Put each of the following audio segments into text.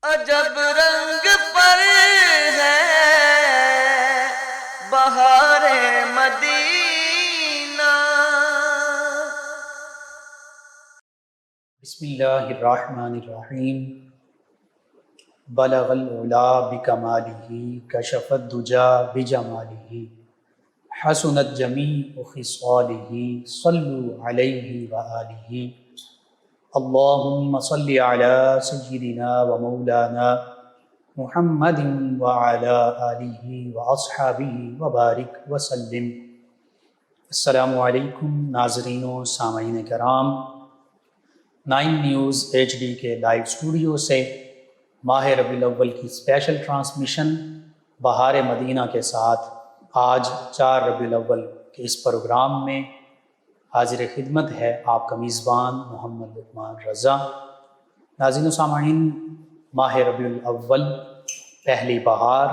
عجب رنگ پر ہے بہار مدینہ۔ بسم اللہ الرحمن الرحیم۔ بلغ العلا بکمالہ کشف الدجا بجمالہ حسنت جمیع خصالہ صلوا علیہ وآلہ۔ اللہم صلی علی سیدنا و مولانا محمد وعلی آلہ واصحابہ وبارک وسلم۔ السلام علیکم ناظرین و سامعین کرام، 9 نیوز HD کے لائیو اسٹوڈیو سے ماہ ربیع الاول کی اسپیشل ٹرانسمیشن بہار مدینہ کے ساتھ آج 4 ربیع الاول کے اس پروگرام میں حاضر خدمت ہے آپ کا میزبان محمد لقمان رضا۔ ناظرین و سامعین، ماہ ربیع الاول پہلی بہار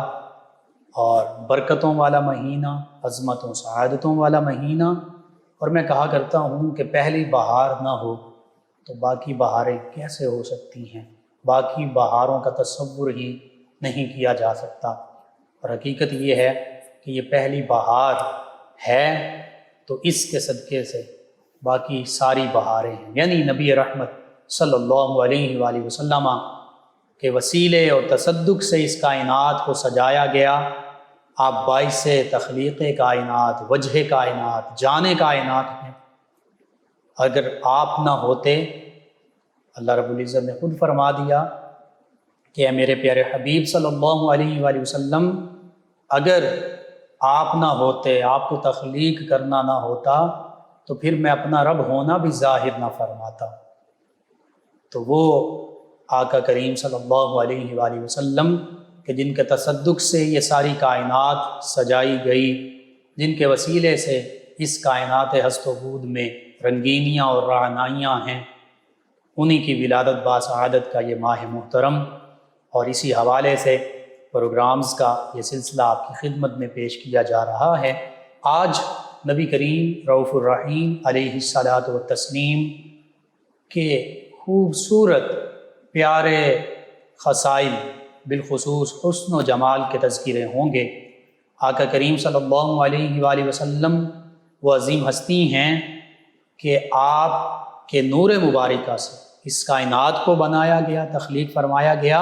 اور برکتوں والا مہینہ، عظمتوں سعادتوں والا مہینہ، اور میں کہا کرتا ہوں کہ پہلی بہار نہ ہو تو باقی بہاریں کیسے ہو سکتی ہیں؟ باقی بہاروں کا تصور ہی نہیں کیا جا سکتا، اور حقیقت یہ ہے کہ یہ پہلی بہار ہے تو اس کے صدقے سے باقی ساری بہاریں ہیں، یعنی نبی رحمت صلی اللہ علیہ وآلہ وسلم کے وسیلے اور تصدق سے اس کائنات کو سجایا گیا۔ آپ باعث تخلیق کائنات، وجہ کائنات، جان کائنات ہیں۔ اگر آپ نہ ہوتے، اللہ رب العزت نے خود فرما دیا کہ اے میرے پیارے حبیب صلی اللہ علیہ وآلہ وسلم، اگر آپ نہ ہوتے، آپ کو تخلیق کرنا نہ ہوتا تو پھر میں اپنا رب ہونا بھی ظاہر نہ فرماتا۔ تو وہ آقا کریم صلی اللہ علیہ وآلہ وسلم کہ جن کے تصدق سے یہ ساری کائنات سجائی گئی، جن کے وسیلے سے اس کائنات ہست و بود میں رنگینیاں اور رعنائیاں ہیں، انہی کی ولادت باسعادت کا یہ ماہ محترم، اور اسی حوالے سے پروگرامز کا یہ سلسلہ آپ کی خدمت میں پیش کیا جا رہا ہے۔ آج نبی کریم رؤوف الرحیم علیہ الصلاۃ والتسلیم کے خوبصورت پیارے خصائل، بالخصوص حسن و جمال کے تذکرے ہوں گے۔ آقا کریم صلی اللہ علیہ وآلہ وسلم وہ عظیم ہستی ہیں کہ آپ کے نور مبارکہ سے اس کائنات کو بنایا گیا، تخلیق فرمایا گیا،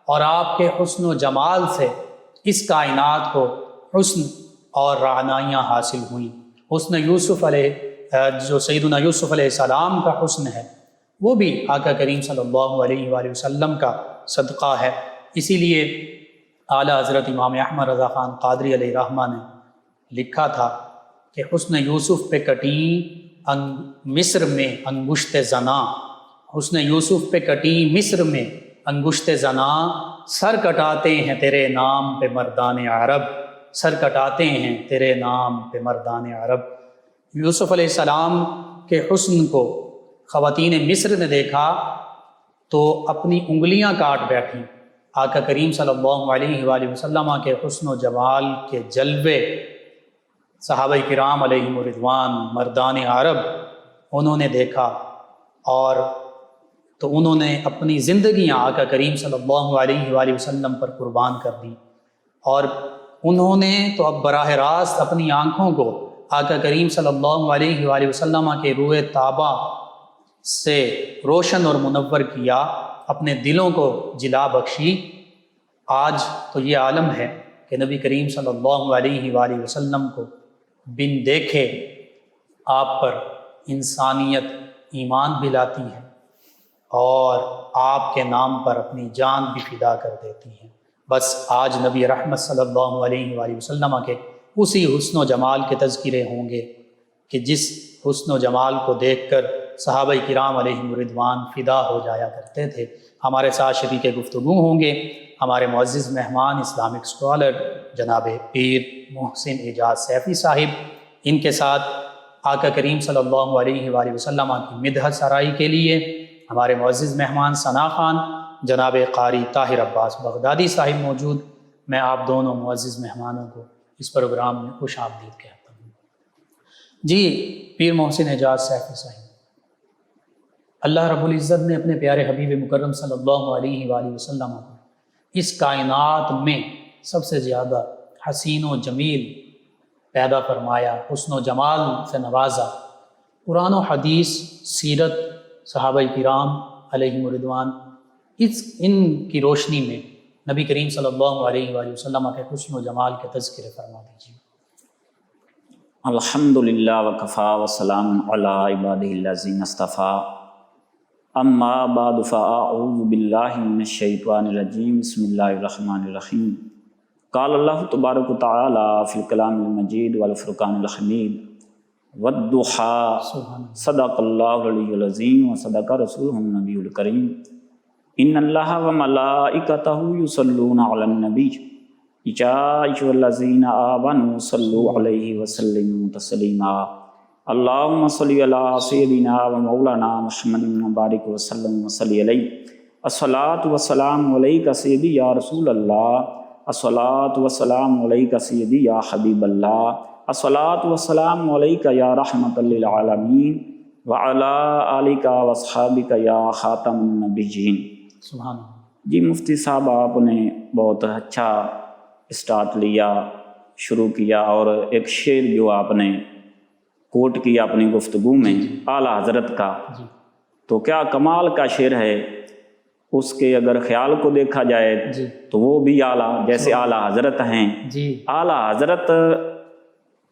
اور آپ کے حسن و جمال سے اس کائنات کو حسن اور رعنائیاں حاصل ہوئیں۔ حسن یوسف علیہ، جو سیدنا یوسف علیہ السلام کا حسن ہے، وہ بھی آقا کریم صلی اللہ علیہ وآلہ وسلم کا صدقہ ہے۔ اسی لیے اعلیٰ حضرت امام احمد رضا خان قادری علیہ رحمہ نے لکھا تھا کہ حسن یوسف پہ کٹیں مصر میں انگشت زناں، حسن یوسف پہ کٹیں مصر میں انگشت زناں، سر کٹاتے ہیں تیرے نام پہ مردان عرب، سر کٹاتے ہیں تیرے نام پہ مردان عرب۔ یوسف علیہ السلام کے حسن کو خواتین مصر نے دیکھا تو اپنی انگلیاں کاٹ بیٹھیں۔ آقا کریم صلی اللہ علیہ وآلہ وسلم کے حسن و جمال کے جلوے صحابہ کرام علیہم رضوان مردان عرب انہوں نے دیکھا، اور تو انہوں نے اپنی زندگیاں آقا کریم صلی اللہ علیہ وآلہ وسلم پر قربان کر دیں، اور انہوں نے تو اب براہ راست اپنی آنکھوں کو آقا کریم صلی اللہ علیہ وآلہ وسلم کے روئے طابہ سے روشن اور منور کیا، اپنے دلوں کو جلا بخشی۔ آج تو یہ عالم ہے کہ نبی کریم صلی اللہ علیہ وآلہ وسلم کو بن دیکھے آپ پر انسانیت ایمان بھی لاتی ہے، اور آپ کے نام پر اپنی جان بھی فدا کر دیتی ہے۔ بس آج نبی رحمت صلی اللہ علیہ وآلہ وسلم کے اسی حسن و جمال کے تذکرے ہوں گے کہ جس حسن و جمال کو دیکھ کر صحابہ کرام علیہم رضوان فدا ہو جایا کرتے تھے۔ ہمارے ساتھ شریک گفتگو ہوں گے ہمارے معزز مہمان اسلامک اسکالر جناب پیر محسن اعجاز سیفی صاحب۔ ان کے ساتھ آقا کریم صلی اللہ علیہ وآلہ وسلم کی مدحت سرائی کے لیے ہمارے معزز مہمان ثنا خان جناب قاری طاہر عباس بغدادی صاحب موجود۔ میں آپ دونوں معزز مہمانوں کو اس پروگرام میں خوش آمدید کہتا ہوں۔ جی پیر محسن اعجاز سیفی صاحب، اللہ رب العزت نے اپنے پیارے حبیب مکرم صلی اللہ علیہ وآلہ وسلم کو اس کائنات میں سب سے زیادہ حسین و جمیل پیدا فرمایا، حسن و جمال سے نوازا۔ قرآن و حدیث، سیرت، صحابہ کرام علیہم رضوان، ان کی روشنی میں نبی کریم صلی اللہ علیہ وآلہ وسلم کے حسن و جمال کے تذکرے فرما دیجیے۔ الحمدللہ وکفا وسلام علی عبادہ الذین اصطفیٰ، اما بعد فاعوذ باللہ من الشیطان الرجیم، بسم اللہ الرحمن الرحیم۔ قال اللہ تبارک و تعالی فی الکلام المجید والفرقان الحمید، والضحیٰ، صدق اللہ العلی العظیم وصدق رسولہ النبی الکریم۔ ان اللہ وملائکتہ یصلون علی النبی یا ایھا الذین آمنوا صلوا علیہ وسلموا تسلیما۔ اللہم صلی علی سیدنا و مولانا محمد مبارک وسلم وصلی علیہ۔ الصلاۃ والسلام علیک سیدی یا رسول اللہ، الصلاۃ والسلام علیک سیدی یا حبیب اللہ، الصلاۃ والسلام علیک یا رحمۃ للعالمین وعلی آلک واصحابک یا خاتم النبیین۔ سبحان اللہ۔ جی مفتی صاحب، آپ نے بہت اچھا اسٹارٹ لیا، شروع کیا، اور ایک شعر جو آپ نے کوٹ کیا اپنی گفتگو میں اعلیٰ حضرت کا، جی تو کیا کمال کا شعر ہے۔ اس کے اگر خیال کو دیکھا جائے جی تو وہ بھی اعلیٰ، جیسے اعلیٰ حضرت ہیں۔ جی اعلیٰ حضرت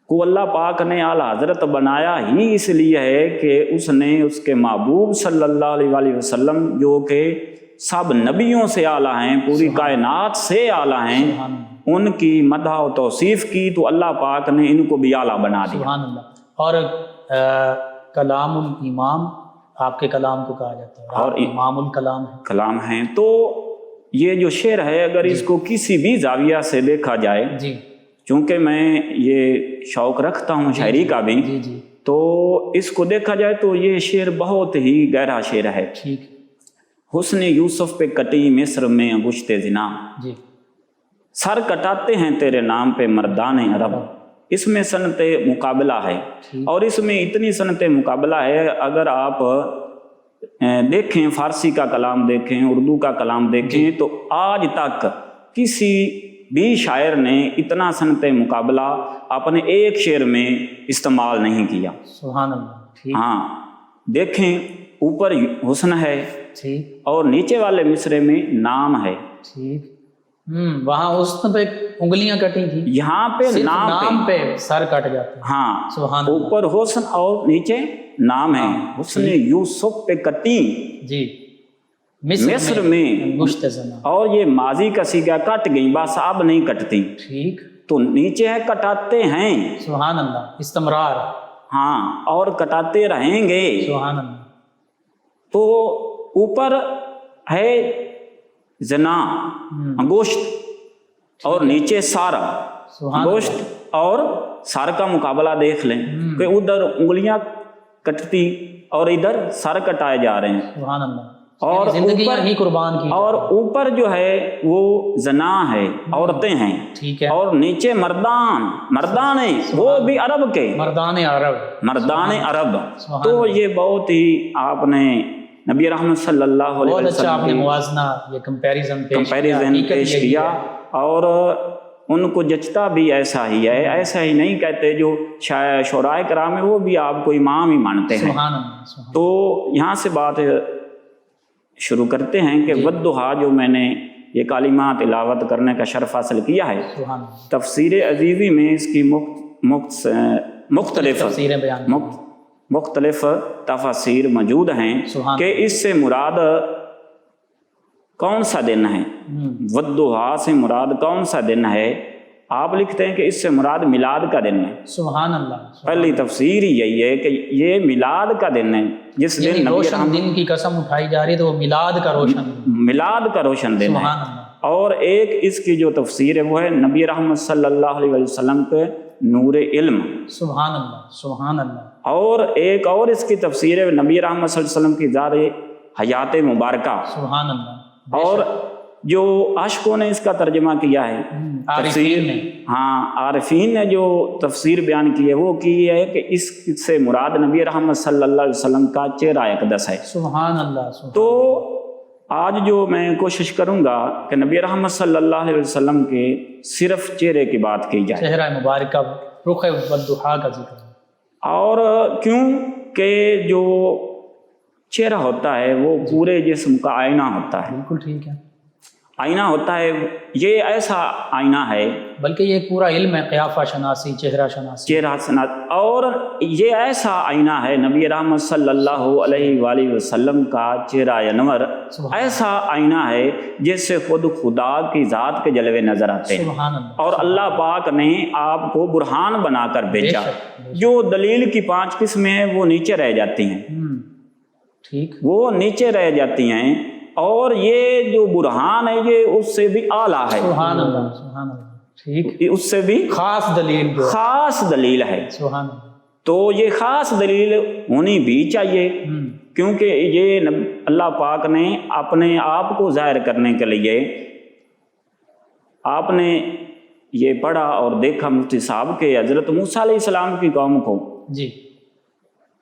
کو اللہ پاک نے اعلیٰ حضرت بنایا ہی اس لیے ہے کہ اس نے اس کے محبوب صلی اللہ علیہ وآلہ وسلم، جو کہ سب نبیوں سے اعلیٰ ہیں، پوری کائنات سے اعلیٰ ہیں، سبحان اللہ، ان کی مدح و توصیف کی تو اللہ پاک نے ان کو بھی اعلیٰ بنا دیا۔ سبحان اللہ۔ اور کلام الامام آپ کے کلام کو کہا جاتا ہے، اور امام الکلام ہے، کلام ہیں۔ تو یہ جو شعر ہے، اگر اس کو کسی بھی زاویہ سے دیکھا جائے، جی چونکہ میں یہ شوق رکھتا ہوں شاعری کا بھی، جی جی تو اس کو دیکھا جائے تو یہ شعر بہت ہی گہرا شعر ہے۔ ٹھیک، حسن یوسف پہ کٹی مصر میں انگشت زنا، جی سر کٹاتے ہیں تیرے نام پہ مردان عرب۔ اس میں صنعت مقابلہ ہے، اور اس میں اتنی صنعت مقابلہ ہے، اگر آپ دیکھیں فارسی کا کلام دیکھیں، اردو کا کلام دیکھیں، تو آج تک کسی بھی شاعر نے اتنا صنعت مقابلہ اپنے ایک شعر میں استعمال نہیں کیا۔ سبحان اللہ۔ ٹھیک، ہاں دیکھیں، اوپر حسن ہے ٹھیک اور نیچے والے مصرے میں نام ہے۔ ٹھیک، وہاں حسن پہ انگلیاں کٹی تھی، یہاں پہ صرف نام نام پہ سر کٹ جاتے ہیں۔ ہاں، سبحان اللہ۔ اوپر حسن اور نیچے نام ہے۔ حسن یوسف پہ کٹی جی مصر میں، انگشت زنا، اور یہ ماضی کا سیگا، کٹ گئی، بس اب نہیں کٹتی، ٹھیک، تو نیچے ہے کٹاتے ہیں، سبحان اللہ، استمرار، ہاں، اور کٹاتے رہیں گے۔ سبحان اللہ، تو اوپر ہے زنا انگشت، اور نیچے سارا سبحان انگشت اور سار کا مقابلہ دیکھ لیں کہ ادھر انگلیاں کٹتی اور ادھر سر کٹائے جا رہے ہیں، سبحان اللہ، اور زندگیاں اوپر ہی قربان کی، اور اوپر جو ہے وہ زنا ہے، عورتیں ہیں، ٹھیک ہے، اور نیچے مردان ہیں، وہ بھی عرب کے، مردان عرب، مردان عرب۔ سبحان تو اللہ۔ یہ بہت ہی آپ نے نبی رحمت صلی اللہ علیہ بہت اچھا آپ نے وسلم موازنہ، یہ کمپیریزن کمپیریزن پیش کیا، اور ان کو جچتا بھی ایسا ہی ہے، ایسا ہی نہیں کہتے جو شعراء کرام ہیں، وہ بھی آپ کو امام ہی مانتے ہیں۔ سبحان اللہ، سبحان تو یہاں سے بات شروع کرتے ہیں کہ والضحیٰ، جو میں نے یہ کلمات تلاوت کرنے کا شرف حاصل کیا ہے، سبحان اللہ، تفسیر عزیزی میں اس کی تفسیریں بیان، مختلف تفاسیر موجود ہیں سبحان کہ اس سے مراد کون سا دن ہے، والضحیٰ سے مراد کون سا دن ہے۔ آپ لکھتے ہیں کہ اس سے مراد میلاد کا دن ہے۔ سبحان اللہ، پہلی تفسیر ہی یہی ہے کہ یہ میلاد کا دن ہے، جس دن روشن دن کی قسم اٹھائی جا رہی ہے، تو وہ میلاد کا روشن دن، میلاد کا روشن دن ہے۔ سبحان اللہ، اور ایک اس کی جو تفسیر ہے وہ ہے نبی رحمت صلی اللہ علیہ وسلم کے نور علم، سبحان اللہ، سبحان اللہ، اور ایک اور اس کی تفسیر ہے نبی رحمت صلی اللہ علیہ وسلم کی ذات حیات مبارکہ، سبحان اللہ، اور جو عاشقوں نے اس کا ترجمہ کیا ہے، عارفین نے، ہاں عارفین نے جو تفسیر بیان کی ہے وہ کی ہے کہ اس سے مراد نبی رحمت صلی اللہ علیہ وسلم کا چہرہ اقدس ہے۔ سبحان اللہ، سبحان تو آج جو میں کوشش کروں گا کہ نبی رحمت صلی اللہ علیہ وسلم کے صرف چہرے کی بات کی جائے، چہرہ مبارکہ رخ والضحیٰ کا ذکر ہے۔ اور کیوں کہ جو چہرہ ہوتا ہے وہ پورے جسم کا آئینہ ہوتا ہے، بالکل ٹھیک ہے، آئینہ ہوتا ہے، یہ ایسا آئینہ ہے، بلکہ یہ ایک پورا علم ہے، قیافہ شناسی، چہرہ شناسی، چہرہ سنات، اور یہ ایسا آئینہ ہے نبی رحمت صلی اللہ علیہ وآلہ وسلم کا چہرہ انور ایسا آئینہ ہے جس سے خود خدا کی ذات کے جلوے نظر آتے ہیں، سبحان اللہ، اور اللہ پاک نے آپ کو برہان بنا کر بھیجا۔ بے شک۔ جو دلیل کی 5 قسمیں ہیں وہ نیچے رہ جاتی ہیں، ٹھیک، وہ نیچے رہ جاتی ہیں، اور یہ جو برہان ہے یہ اس سے بھی اعلیٰ ہے، سبحان اللہ، سبحان اللہ، ٹھیک، اس سے بھی خاص دلیل جو ہے، خاص دلیل ہے۔ سبحان اللہ، تو یہ خاص دلیل ہونی بھی چاہیے، کیونکہ یہ اللہ پاک نے اپنے آپ کو ظاہر کرنے کے لیے، آپ نے یہ پڑھا اور دیکھا مفتی صاحب کے حضرت موسیٰ علیہ السلام کی قوم کو، جی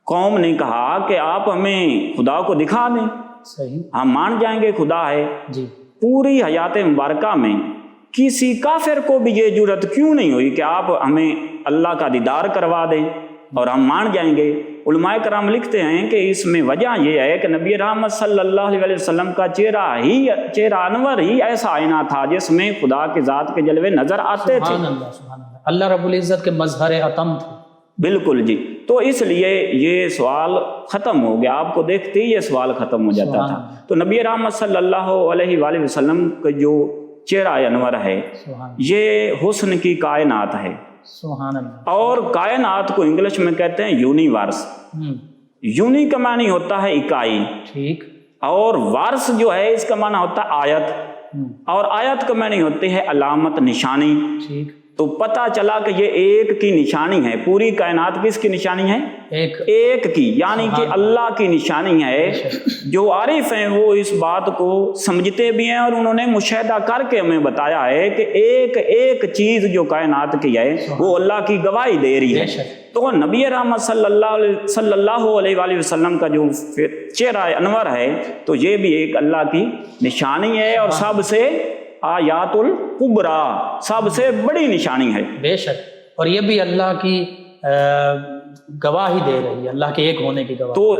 قوم نے کہا کہ آپ ہمیں خدا کو دکھا دیں، صحیح، ہم مان جائیں گے خدا ہے۔ جی پوری حیات مبارکہ میں کسی کافر کو بھی یہ جرت کیوں نہیں ہوئی کہ آپ ہمیں اللہ کا دیدار کروا دیں اور ہم مان جائیں گے؟ علماء کرام لکھتے ہیں کہ اس میں وجہ یہ ہے کہ نبی رحمت صلی اللہ علیہ وسلم کا چہرہ انور ہی ایسا آئینہ تھا جس میں خدا کی ذات کے جلوے نظر آتے تھے۔ سبحان اللہ، سبحان اللہ، اللہ رب العزت کے مظہر عتم تھے۔ بالکل جی، تو اس لیے یہ سوال ختم ہو گیا، آپ کو دیکھتے ہی یہ سوال ختم ہو جاتا تھا۔ تو نبی رحمت صلی اللہ علیہ وآلہ وسلم کا جو چہرہ انور ہے سبحان یہ حسن کی کائنات ہے، سبحان اللہ، اور کائنات کو انگلش میں کہتے ہیں یونیورس۔ یونی کا معنی ہوتا ہے اکائی، ٹھیک، اور وارس جو ہے اس کا معنی ہوتا ہے آیت، اور آیت کا معنی ہوتی ہے علامت، نشانی۔ ٹھیک، تو پتہ چلا کہ یہ ایک کی نشانی ہے، پوری کائنات کس کی نشانی ہے؟ ایک کی، یعنی کہ اللہ کی نشانی ہے۔ جو عارف ہیں وہ اس بات کو سمجھتے بھی ہیں، اور انہوں نے مشاہدہ کر کے ہمیں بتایا ہے کہ ایک ایک چیز جو کائنات کی ہے وہ اللہ کی گواہی دے رہی ہے۔ تو نبی رحمت صلی اللہ علیہ وآلہ وسلم کا جو چہرہ انور ہے تو یہ بھی ایک اللہ کی نشانی ہے، اور سب سے آیات الکبریٰ، سب سے بڑی نشانی ہے۔ بے شک، اور یہ بھی اللہ کی گواہی دے رہی ہے، اللہ کے ایک ہونے کی گواہی۔ تو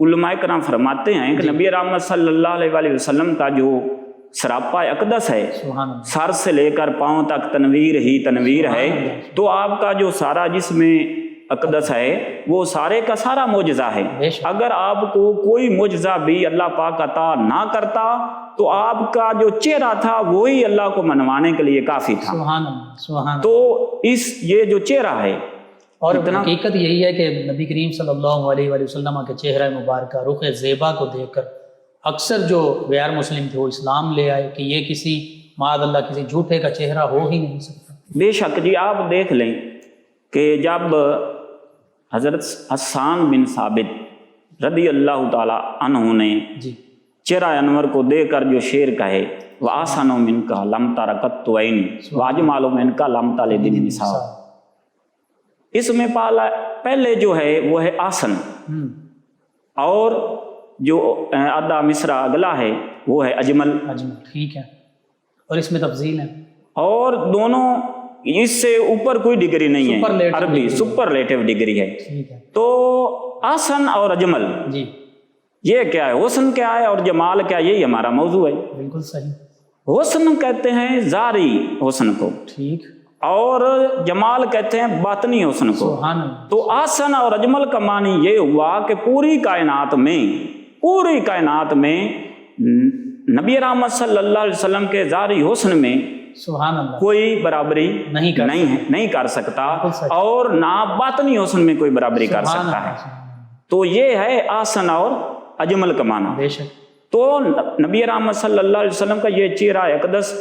علماء کرام فرماتے ہیں کہ نبی رحمت صلی اللہ علیہ وآلہ وسلم کا جو سراپا اقدس ہے، سبحان اللہ، سر سے لے کر پاؤں تک تنویر ہی تنویر ہے، تو آپ کا جو سارا جسم اقدس ہے وہ سارے کا سارا معجزہ ہے۔ اگر آپ کو کوئی معجزہ بھی اللہ پاک عطا نہ کرتا تو آپ کا جو چہرہ تھا وہی اللہ کو منوانے کے لیے کافی تھا۔ سبحان اللہ، سبحان اللہ۔ تو یہ جو چہرہ ہے، اور حقیقت یہی ہے کہ نبی کریم صلی اللہ علیہ وآلہ وسلم کے چہرہ مبارکہ رخ زیبا کو دیکھ کر اکثر جو غیر مسلم تھے وہ اسلام لے آئے کہ یہ کسی معاذ اللہ کسی جھوٹے کا چہرہ ہو ہی نہیں سکتا۔ بے شک جی، آپ دیکھ لیں کہ جب حضرت حسان بن ثابت رضی اللہ تعالی عنہ نے جی چہرہ انور کو دیکھ کر جو شعر کہے، وَآسَنُ مِنْكَ لَمْ تَرَ قَطُّ عَيْنِي وَأَجْمَلُ مِنْكَ لَمْ تَلِدِ النِّسَاءُ، اس میں پہلے جو ہے وہ ہے آسن، اور جو آدھا مصرع اگلا ہے وہ ہے اجمل۔ ٹھیک ہے، اور اس میں تفضیل ہے، اور دونوں اس سے اوپر کوئی ڈگری نہیں ہے، عربی سپرلیٹو ڈگری ہے۔ ٹھیک ہے، تو آسن اور اجمل جی یہ کیا ہے؟ حسن کیا ہے اور جمال کیا؟ یہی ہمارا موضوع ہے۔ بالکل صحیح۔ حسن کہتے ہیں ظاہری حسن کو، ٹھیک، اور جمال کہتے ہیں باطنی حسن کو۔ سبحان اللہ۔ تو آسن اور اجمل کا معنی یہ ہوا کہ پوری کائنات میں نبی رحمت صلی اللہ علیہ وسلم کے ظاہری حسن میں سبحان اللہ کوئی برابری نہیں کر سکتا، اور نہ باطنی حسن میں کوئی برابری کر سکتا ہے۔ تو یہ ہے آسن اور اجمل کا معنی۔ بے شک۔ تو نبی رحمت صلی اللہ علیہ وسلم کا یہ چہرہ اقدس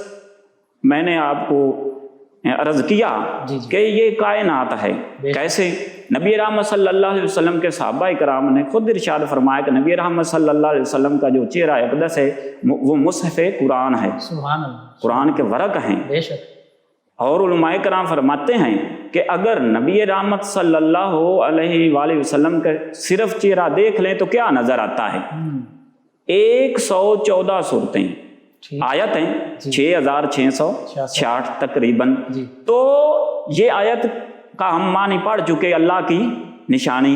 میں نے آپ کو عرض کیا جی جی کہ یہ کائنات ہے بے شک۔ کیسے؟ نبی رحمت صلی اللہ علیہ وسلم کے صحابہ کرام نے خود ارشاد فرمایا کہ نبی رحمت صلی اللہ علیہ وسلم کا جو چہرہ اقدس ہے وہ مصحف قرآن ہے، سبحان اللہ، قرآن کے ورق ہیں۔ بے شک، اور علماء کرام فرماتے ہیں کہ اگر نبی رحمت صلی اللہ علیہ وآلہ وسلم کا صرف چہرہ دیکھ لیں تو کیا نظر آتا ہے؟ 114 صورتیں ٹھیک، آیت ہیں، جی۔ 6666 تقریباً۔ جی تو یہ آیت کا ہم معنی پڑھ چکے، اللہ کی نشانی۔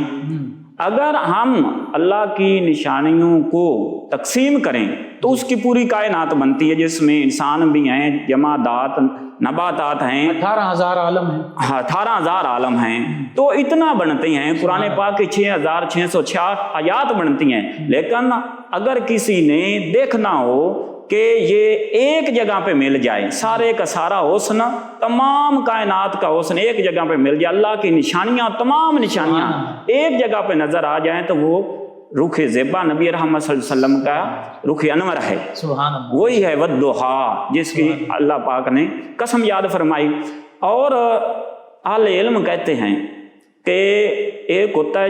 اگر ہم اللہ کی نشانیوں کو تقسیم کریں تو اس کی پوری کائنات بنتی ہے، جس میں انسان بھی ہیں، جمادات، نباتات ہیں، 18,000 عالم ہیں۔ 18,000 عالم ہیں، تو اتنا بنتے ہیں۔ قرآن پاک کی 6666 آیات بنتی ہیں۔ لیکن اگر کسی نے دیکھنا ہو کہ یہ ایک جگہ پہ مل جائے، سارے کا سارا حسن، تمام کائنات کا حسن ایک جگہ پہ مل جائے، اللہ کی نشانیاں، تمام نشانیاں ایک جگہ پہ نظر آ جائیں، تو وہ رخ زیبا نبی رحمت صلی اللہ علیہ وسلم کا رخ انور ہے۔ سبحان اللہ، وہی ہے والضحیٰ، جس کی اللہ پاک نے قسم یاد فرمائی۔ اور اہل علم کہتے ہیں کہ ایک ہوتا ہے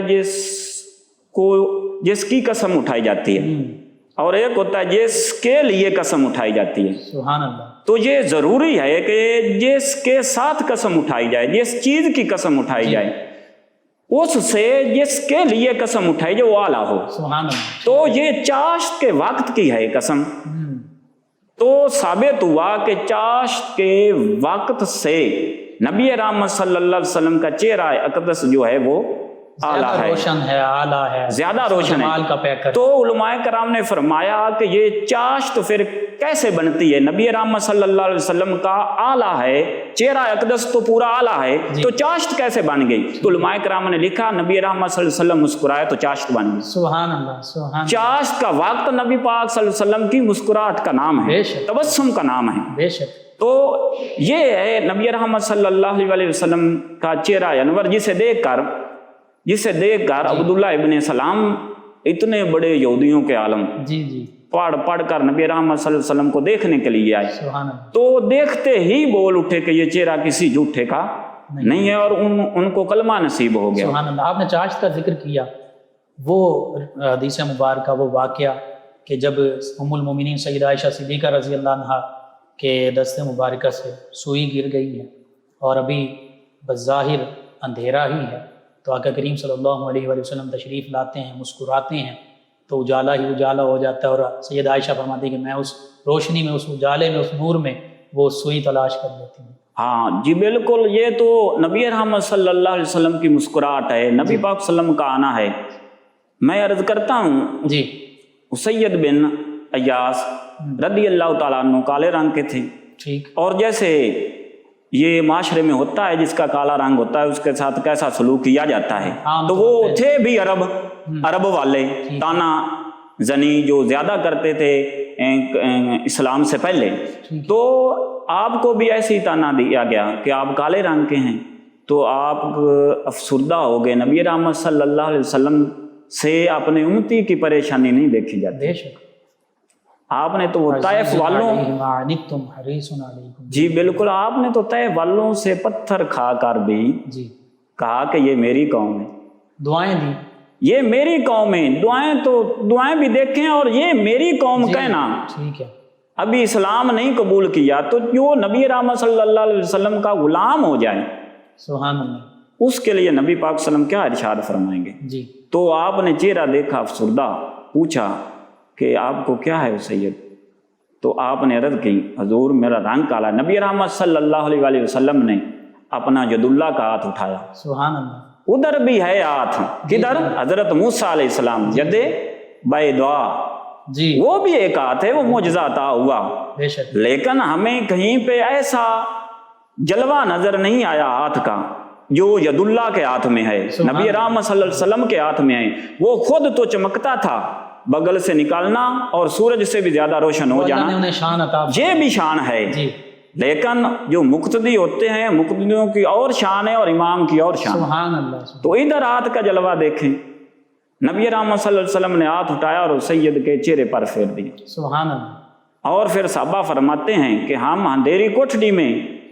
جس کی قسم اٹھائی جاتی ہے، اور ایک ہوتا ہے جس کے لیے قسم اٹھائی جاتی ہے۔ سبحان اللہ، تو یہ ضروری ہے کہ جس کے ساتھ قسم اٹھائی جائے، جس چیز کی قسم اٹھائی جائے، اس سے جس کے لیے قسم اٹھائی جائے وہ اعلیٰ ہو۔ سبحان اللہ، تو یہ چاشت کے وقت کی ہے قسم۔ تو ثابت ہوا کہ چاشت کے وقت سے نبی رحمت صلی اللہ علیہ وسلم کا چہرہ اقدس جو ہے وہ اعلیٰ زیادہ ہے، روشن ہے، اعلیٰ ہے، زیادہ روشن جمال کا ہے۔ پیکر۔ تو علماء کرام نے فرمایا کہ یہ چاشت پھر کیسے بنتی ہے؟ نبی رحمت صلی اللہ علیہ وسلم کا اعلیٰ ہے، چہرہ اقدس تو پورا اعلیٰ ہے، تو چاشت کیسے بن گئی؟ تو علماء کرام نے لکھا نبی رحمت صلی اللہ علیہ وسلم مسکرائے تو چاشت بن گئی۔ سبحان اللہ، سبحان اللہ، چاشت کا وقت نبی پاک صلی اللہ علیہ وسلم کی مسکراہٹ کا نام ہے، بے شک، تبسم کا نام ہے۔ بے شک، تو یہ ہے نبی رحمت صلی اللہ علیہ وسلم کا چہرہ انور، جسے دیکھ کر عبداللہ ابن سلام اتنے بڑے یہودیوں کے عالم جی جی، پڑھ کر نبی رحمت صلی اللہ علیہ وسلم کو دیکھنے کے لیے آئے، سبحان اللہ، تو دیکھتے ہی بول اٹھے کہ یہ چہرہ کسی جھوٹے کا نہیں ہے، اور ان کو کلمہ نصیب ہو گیا۔ سبحان اللہ۔ آپ نے چاشت کا ذکر کیا، وہ حدیث مبارکہ، وہ واقعہ کہ جب ام المومنین سیدہ عائشہ صدیقہ رضی اللہ عنہا کے دست مبارکہ سے سوئی گر گئی ہے اور ابھی بظاہر اندھیرا ہی ہے، تو آقا کریم صلی اللہ علیہ وآلہ وسلم تشریف لاتے ہیں، مسکراتے ہیں، تو اجالا ہی اجالا ہو جاتا ہے، اور سیدہ عائشہ فرماتی ہے کہ میں اس روشنی میں، اس اجالے میں، اس نور میں وہ سوئی تلاش کر لیتی ہوں۔ ہاں جی بالکل، یہ تو نبی رحمت صلی اللہ علیہ وسلم کی مسکراہٹ ہے، نبی پاک صلی اللہ علیہ وسلم کا آنا ہے۔ میں عرض کرتا ہوں، جی، سید بن ایاس رضی اللہ تعالیٰ عنہ کالے رنگ کے تھے، ٹھیک، اور جیسے یہ معاشرے میں ہوتا ہے، جس کا کالا رنگ ہوتا ہے اس کے ساتھ کیسا سلوک کیا جاتا ہے، تو وہ تھے بھی عرب والے، تانا زنی جو زیادہ کرتے تھے اسلام سے پہلے، تو آپ کو بھی ایسے ہی تانا دیا گیا کہ آپ کالے رنگ کے ہیں، تو آپ افسردہ ہو گئے۔ نبی رحمت صلی اللہ علیہ وسلم سے اپنے امتی کی پریشانی نہیں دیکھی جاتی۔ بے شک، آپ نے تو وہ طائف والوں، جی بالکل، آپ نے تو طائف والوں سے پتھر کھا کر بھی جی کہا کہ یہ میری قوم ہے، دعائیں دی، یہ میری قوم ہے، دعائیں بھی دیکھیں، اور یہ میری قوم کہنا۔ ٹھیک ہے، ابھی اسلام نہیں قبول کیا تو جو نبی رحمت صلی اللہ علیہ وسلم کا غلام ہو جائے، سبحان اللہ، اس کے لیے نبی پاک صلی اللہ علیہ وسلم کیا ارشاد فرمائیں گے؟ جی، تو آپ نے چہرہ دیکھا افسردہ، پوچھا کہ آپ کو کیا ہے سید؟ تو آپ نے عرض کی حضور میرا رنگ کالا۔ نبی رحمت صلی اللہ علیہ وآلہ وسلم نے اپنا ید اللہ کا ہاتھ اٹھایا، سبحان اللہ، ادھر بھی ہے ہاتھ، کدھر؟ حضرت موسیٰ علیہ السلام، ید بیضا، جی، وہ بھی ایک ہاتھ ہے، وہ معجزہ عطا ہوا، بے شک، لیکن ہمیں کہیں پہ ایسا جلوہ نظر نہیں آیا ہاتھ کا جو ید اللہ کے ہاتھ میں ہے، نبی رحمت صلی اللہ علیہ وسلم کے ہاتھ میں ہے۔ وہ خود تو چمکتا تھا، بغل سے نکالنا اور سورج سے بھی زیادہ روشن ہو اللہ نے جانا، انہیں شان عطا، یہ بھی شان ہے، جی، لیکن جو مقتدی ہوتے ہیں، مقتدیوں کی اور شان ہے اور امام کی اور شان۔ سبحان اللہ، تو ادھر ہاتھ کا جلوہ دیکھیں، نبی رحمت صلی اللہ علیہ وسلم نے ہاتھ اٹھایا اور سید کے چہرے پر پھیر دیا، سبحان اللہ، اور پھر صحابہ فرماتے ہیں کہ ہم اندھیری کوٹھڑی میں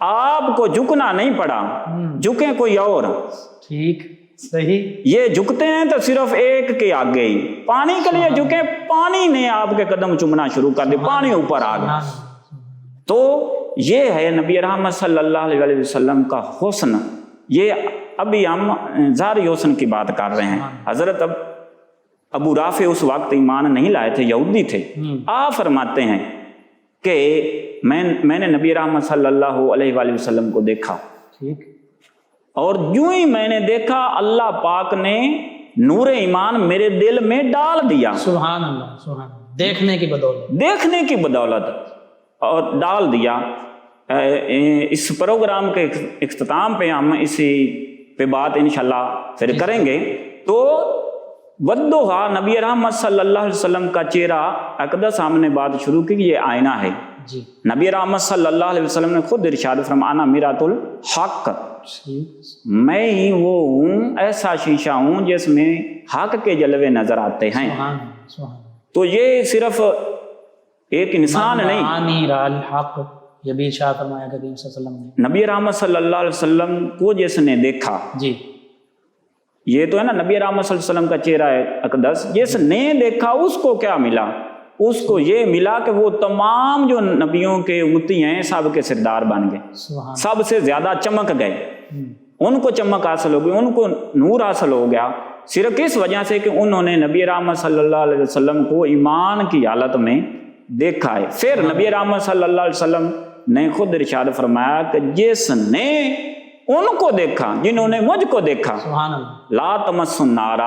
آپ کو جھکنا نہیں پڑا، جھکے کوئی اور، ٹھیک صحیح، یہ جھکتے ہیں تو صرف ایک کے آگے ہی، پانی کے لیے جھکے، پانی نے آپ کے قدم چومنا شروع کر دی، پانی اوپر آ گیا۔ تو یہ ہے نبی رحمت صلی اللہ علیہ وسلم کا حسن۔ یہ ابھی ہم ظاہری حسن کی بات کر رہے ہیں۔ حضرت ابو رافع اس وقت ایمان نہیں لائے تھے، یہودی تھے۔ آپ فرماتے ہیں کہ میں نے نبی رحمت صلی اللہ علیہ وآلہ وسلم کو دیکھا، ٹھیک، اور یوں ہی میں نے دیکھا اللہ پاک نے نور ایمان میرے دل میں ڈال دیا، سبحان اللہ، سبحان اللہ، دیکھنے کی بدولت، دیکھنے کی بدولت، اور ڈال دیا۔ اس پروگرام کے اختتام پہ ہم اسی پہ بات انشاءاللہ پھر کریں گے۔ تو ودوہا نبی رحمت صلی اللہ علیہ وسلم کا چہرہ اقدس، ہم نے بات شروع کی، یہ آئینہ ہے۔ جی، نبی رحمت صلی اللہ علیہ وسلم نے خود ارشاد فرمایا انا میرات الحق، میں ہی وہ ہوں، ایسا شیشہ ہوں جس میں حق کے جلوے نظر آتے ہیں۔ سبحان اللہ، سبحان اللہ۔ تو یہ صرف ایک انسان نہیں، معانی را الحق، یہ بھی ارشاد فرمایا کریم صلی اللہ علیہ وسلم نے۔ نبی رحمت صلی اللہ علیہ وسلم کو جس نے دیکھا، جی، یہ تو ہے نا نبی رحمت صلی اللہ علیہ وسلم کا چہرہ ہے اقدس، جس نے دیکھا اس کو کیا ملا؟ اس کو یہ ملا کہ وہ تمام جو نبیوں کے امتی ہیں سب کے سردار بن گئے، سبحان سب سے زیادہ چمک گئے، ان کو چمک حاصل ہو گئی، ان کو نور حاصل ہو گیا، صرف اس وجہ سے کہ انہوں نے نبی رحمت صلی اللہ علیہ وسلم کو ایمان کی حالت میں دیکھا ہے۔ پھر نبی رحمت صلی اللہ علیہ وسلم نے خود ارشاد فرمایا کہ جس نے ان کو دیکھا، جنہوں نے مجھ کو دیکھا، سبحان اللہ، لا تمس النار،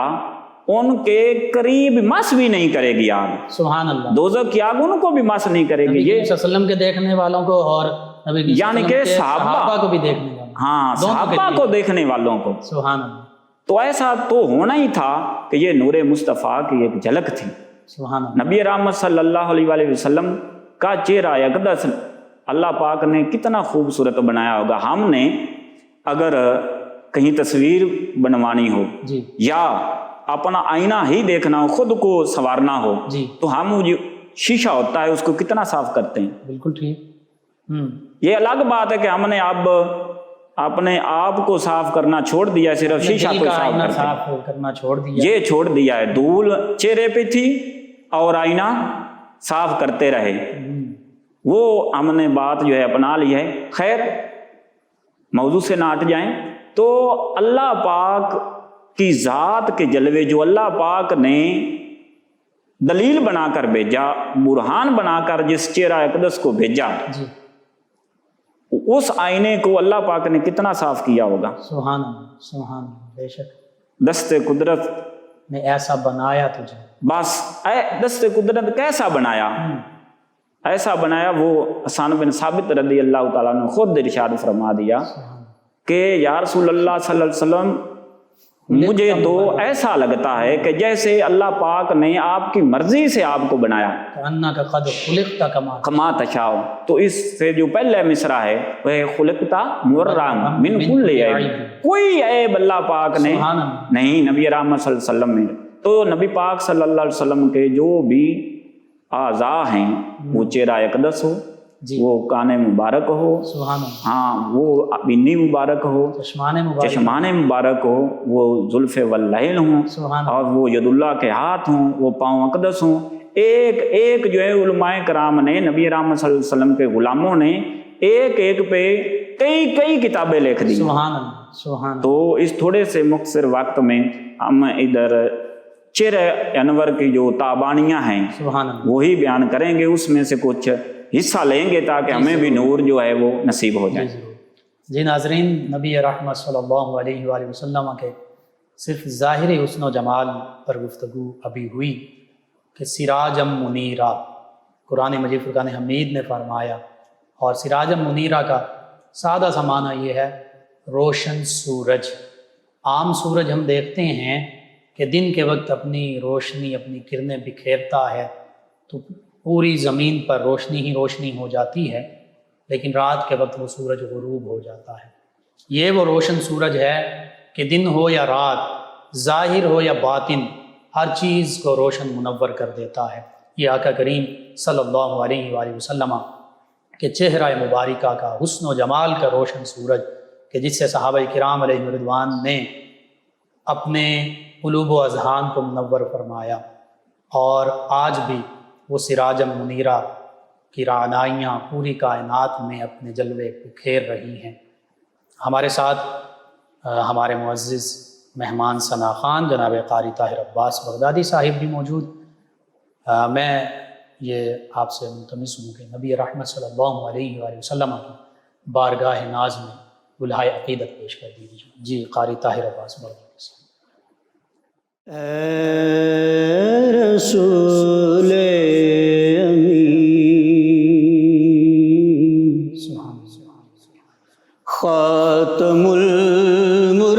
ان کے قریب مس بھی نہیں کرے گی آگ، سبحان اللہ، دوزخ کی آگ ان کو بھی مس نہیں کرے نبی گی۔ کریم یہ صلی اللہ علیہ وسلم کے دیکھنے والوں کو اور نبی کریم یعنی صلی اللہ علیہ کہ وسلم کے صحابہ کو بھی دیکھنے والوں، ہاں، دونوں کے صحابہ لیے۔ کو دیکھنے والوں کو۔ سبحان اللہ، تو ایسا تو ہونا ہی تھا کہ یہ نور مصطفیٰ کی ایک جھلک تھی۔ سبحان اللہ، نبی رحمت صلی اللہ علیہ وآلہ وسلم کا چہرہ اقدس اللہ پاک نے کتنا خوبصورت بنایا ہوگا۔ ہم نے اگر کہیں تصویر بنوانی ہو جی، یا اپنا آئینہ ہی دیکھنا ہو، خود کو سنوارنا ہو، جی، تو ہم جو شیشہ ہوتا ہے اس کو کتنا صاف کرتے ہیں۔ بالکل ٹھیک، یہ الگ بات ہے کہ ہم نے اب اپنے آپ کو صاف کرنا چھوڑ دیا، صرف شیشہ کو صاف آئینہ کرتے ہیں، صاف کرنا چھوڑ دیا، یہ چھوڑ دیا ہے۔ دھول چہرے پہ تھی اور آئینہ صاف کرتے رہے، وہ ہم نے بات جو ہے اپنا لی ہے۔ خیر، موضوع سے نہ ہٹ جائیں۔ تو اللہ پاک کی ذات کے جلوے جو اللہ پاک نے دلیل بنا کر بھیجا، برہان بنا کر جس چہرہ اقدس کو بھیجا، جی، اس آئینے کو اللہ پاک نے کتنا صاف کیا ہوگا۔ سبحان اللہ، سبحان اللہ، بے شک دست قدرت نے ایسا بنایا تجھے، بس دست قدرت کیسا بنایا؟ ایسا بنایا، وہ حسان بن ثابت رضی اللہ تعالیٰ نے خود ارشاد فرما دیا کہ یا رسول اللہ صلی اللہ علیہ وسلم، مجھے تو ایسا لگتا ہے کہ جیسے اللہ پاک نے آپ کی مرضی سے آپ کو بنایا، کأنک قد خلقت کما تشاء۔ تو اس سے جو پہلے مصرع ہے وہ ہے خلقت مبرأ من کل عیب، کوئی عیب اللہ پاک نے سبحان اللہ، نہیں نبی رحمت صلی اللہ علیہ وسلم میں۔ تو نبی پاک صلی اللہ علیہ وسلم کے جو بھی اعضاء ہیں، وہ چہرہ اقدس ہو، جی، وہ کان مبارک ہو، سبحان اللہ، ہاں وہ بینی مبارک ہو، چشمان مبارک، چشمان مبارک ہو، وہ زلف واللیل ہوں، سبحان اللہ، اور وہ ید اللہ کے ہاتھ ہوں، وہ پاؤں اقدس ہوں۔ ایک ایک جو ہے علماء کرام نے، نبی رحمت صلی اللہ علیہ وسلم کے غلاموں نے ایک ایک پہ کئی کتابیں لکھ دی۔ سبحان اللہ، سبحان اللہ، تو اس تھوڑے سے مختصر وقت میں ہم ادھر چہرہ انور کی جو تابانیاں ہیں سبحان اللہ، وہی بیان کریں گے، اس میں سے کچھ حصہ لیں گے تاکہ ہمیں بھی نور جو ہے وہ نصیب ہو جائے۔ جی ناظرین، نبی رحمت صلی اللہ علیہ وآلہ وسلم کے صرف ظاہری حسن و جمال پر گفتگو ابھی ہوئی کہ سراجم منیرا، قرآن مجید فرقان حمید نے فرمایا، اور سراجم منیرا کا سادہ سا معنی یہ ہے روشن سورج۔ عام سورج ہم دیکھتے ہیں کہ دن کے وقت اپنی روشنی، اپنی کرنیں بکھیرتا ہے تو پوری زمین پر روشنی ہی روشنی ہو جاتی ہے، لیکن رات کے وقت وہ سورج غروب ہو جاتا ہے۔ یہ وہ روشن سورج ہے کہ دن ہو یا رات، ظاہر ہو یا باطن، ہر چیز کو روشن منور کر دیتا ہے۔ یہ آقا کریم صلی اللہ علیہ وآلہ وسلم کہ چہرہ مبارکہ کا حسن و جمال کا روشن سورج کہ جس سے صحابہ کرام علیہ رضوان نے اپنے قلوب و اذہان کو منور فرمایا، اور آج بھی وہ سراجم منیرہ کی رعنائیاں پوری کائنات میں اپنے جلوے بکھیر رہی ہیں۔ ہمارے ساتھ ہمارے معزز مہمان ثنا خان جناب قاری طاہر عباس بغدادی صاحب بھی موجود۔ میں یہ آپ سے ملتمس ہوں کہ نبی رحمت صلی اللہ علیہ وآلہ وسلم کی بارگاہ ناز میں گلہائے عقیدت پیش کر دیجیے۔ جی قاری طاہر عباس بغدادی صاحب۔ اے رسول امین، خاتم المرسلین،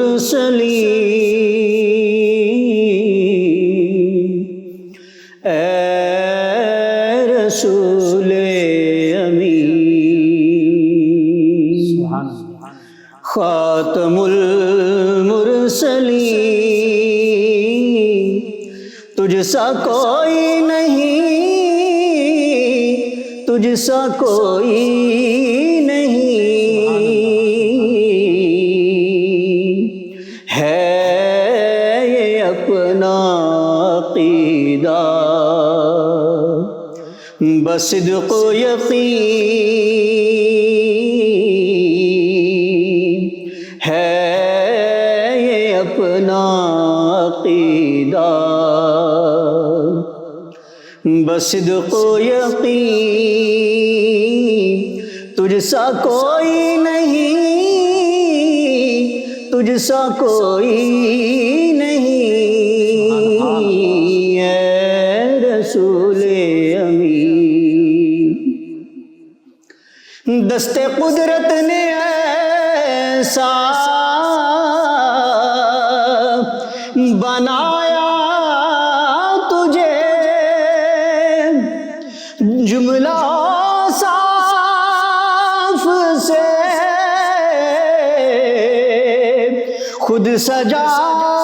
اے رسول امین، خاتم المرسلین، تجھ سا کوئی نہیں، تجھ سا کوئی نہیں ہے یہ اپنا عقیدہ، بصدق و یقین ہے یہ اپنا عقیدہ، بصدق و یقین، تجھ سا کوئی نہیں، تجھ سا کوئی نہیں اے رسول امین۔ دست قدرت نے ایسا بنایا تجھے، جملہ صاف سے خود سجایا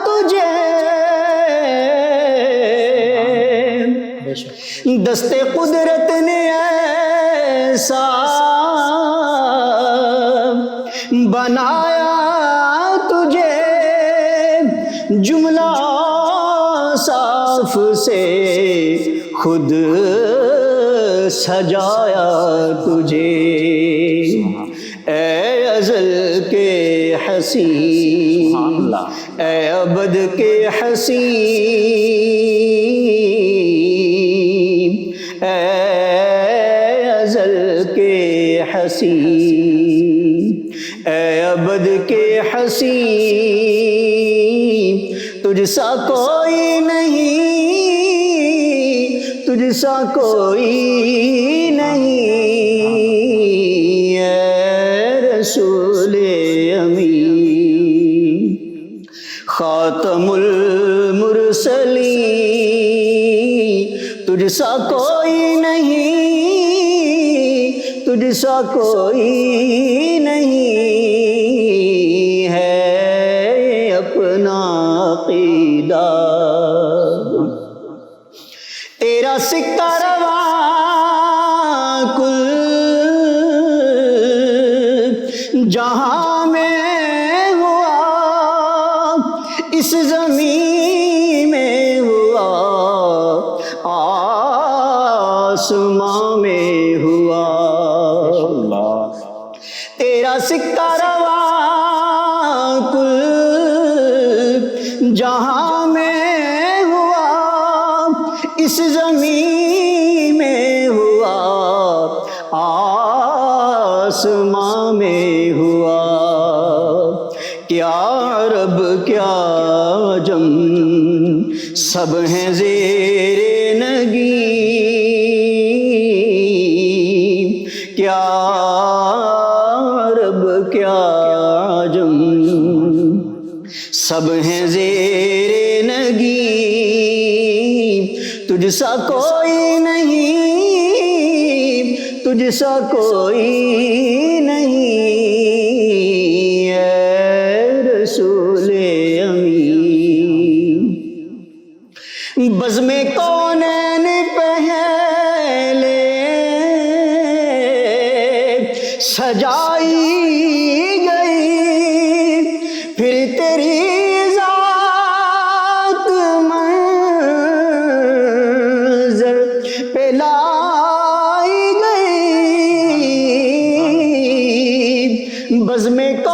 تجھے، دست قدرت نے ایسا بنایا تجھے، جملہ صاف سے خود سجایا تجھے، اے ازل کے حسین، اے ابد کے حسین، اے ازل کے حسین، اے ابد کے حسین، تجھ سا کوئی نہیں، تجھ سا کوئی نہیں اے رسول امین، خاتم المرسلین، تجھ سا کوئی نہیں، تجھ سا کوئی نہیں ہے اپنا عقیدہ، تیرا سکہ رواں کل جہاں میں ہوا، اس زمین میں ہوا، آسمان میں ہوا، تیرا سکہ رواں کل جہاں میں ہوا، اس زمین میں ہوا، آسمان میں ہوا، کیا عرب کیا عجم سب ہیں زیر نگی، کیا عرب کیا عجم سب ہیں زیر نگی، تجھ سا کوئی نہیں، تجھ سا کوئی نہیں اے رسول امین، بزم کونین پہلے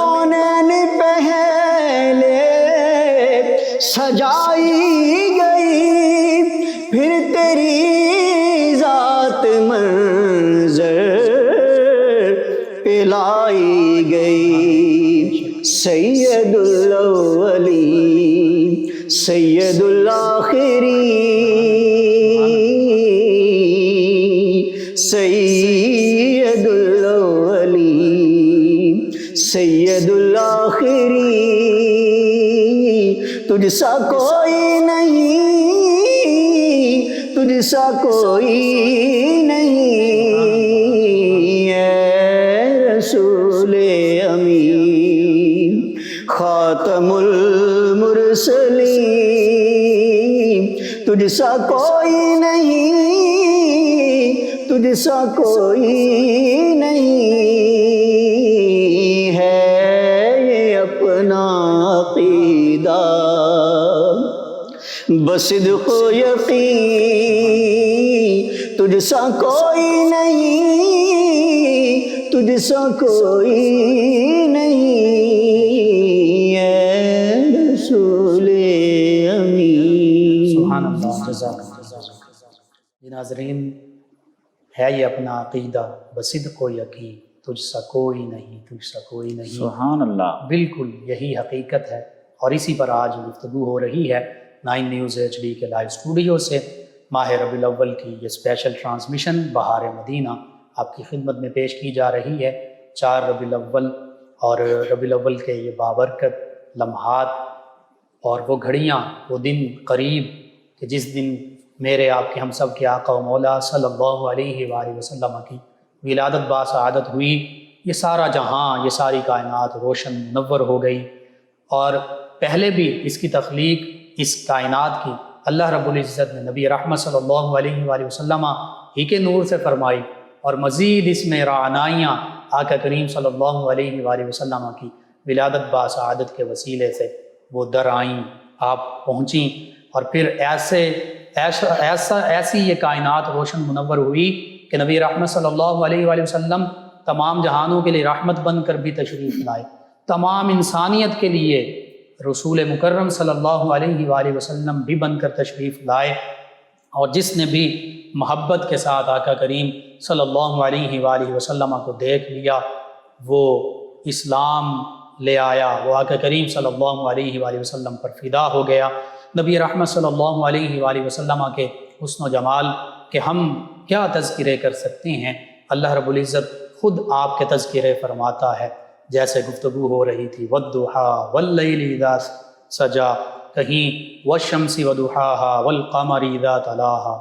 کونین پہلے سجائی گئی، پھر تیری ذات منظر پلائی گئی۔ سید الاولین سید الاخرین، سید الاولین سید الاخرین، تجھ سا کوئی نہیں، تجھ سا کوئی نہیں، اے رسول امین خاتم المرسلین، تجھ سا کوئی نہیں، تجھ سا کوئی نہیں ہے یہ اپنا عقیدہ بصدق و یقین، تجھ سا کوئی نہیں، تجھ سا کوئی نہیں، اے رسول امین۔ سبحان اللہ، جزاک اللہ۔ ناظرین، ہے یہ اپنا عقیدہ بصدق و یقین، تجھ سا کوئی نہیں، تجھ سا کوئی نہیں۔ سبحان اللہ۔ بالکل یہی حقیقت ہے، اور اسی پر آج گفتگو ہو رہی ہے 9 نیوز HD کے لائیو اسٹوڈیو سے۔ ماہ ربیع الاول کی یہ اسپیشل ٹرانسمیشن بہار مدینہ آپ کی خدمت میں پیش کی جا رہی ہے۔ 4 ربیع الاول اور ربیع الاول کے یہ بابرکت لمحات اور وہ گھڑیاں، وہ دن قریب کہ جس دن میرے آپ کے ہم سب کے آقا و مولا صلی اللہ علیہ وآلہ وسلم کی ولادت باسعادت ہوئی، یہ سارا جہاں، یہ ساری کائنات روشن منور ہو گئی۔ اور پہلے بھی اس کی تخلیق اس کائنات کی اللہ رب العزت نے نبی رحمت صلی اللہ علیہ وآلہ وسلم ہی کے نور سے فرمائی، اور مزید اس میں رعنائیاں آقا کریم صلی اللہ علیہ وآلہ وسلم کی ولادت باسعادت کے وسیلے سے وہ در آئیں، آپ پہنچیں، اور پھر ایسی یہ کائنات روشن منور ہوئی کہ نبی رحمت صلی اللہ علیہ وآلہ وسلم تمام جہانوں کے لیے رحمت بن کر بھی تشریف لائے، تمام انسانیت کے لیے رسول مکرم صلی اللہ علیہ وآلہ وسلم بھی بن کر تشریف لائے، اور جس نے بھی محبت کے ساتھ آقا کریم صلی اللہ علیہ وآلہ وسلم کو دیکھ لیا وہ اسلام لے آیا، وہ آقا کریم صلی اللہ علیہ وآلہ وسلم پر فدا ہو گیا۔ نبی رحمت صلی اللہ علیہ وآلہ وسلم کے حسن و جمال کے ہم کیا تذکرے کر سکتے ہیں، اللہ رب العزت خود آپ کے تذکرے فرماتا ہے، جیسے گفتگو ہو رہی تھی وَالضُّحَىٰ وَاللَّيْلِ اِذَا سَجَىٰ، کہیں وَالشَّمْسِ وَضُحَاهَا وَالْقَمَرِ اِذَا تَلَاهَا،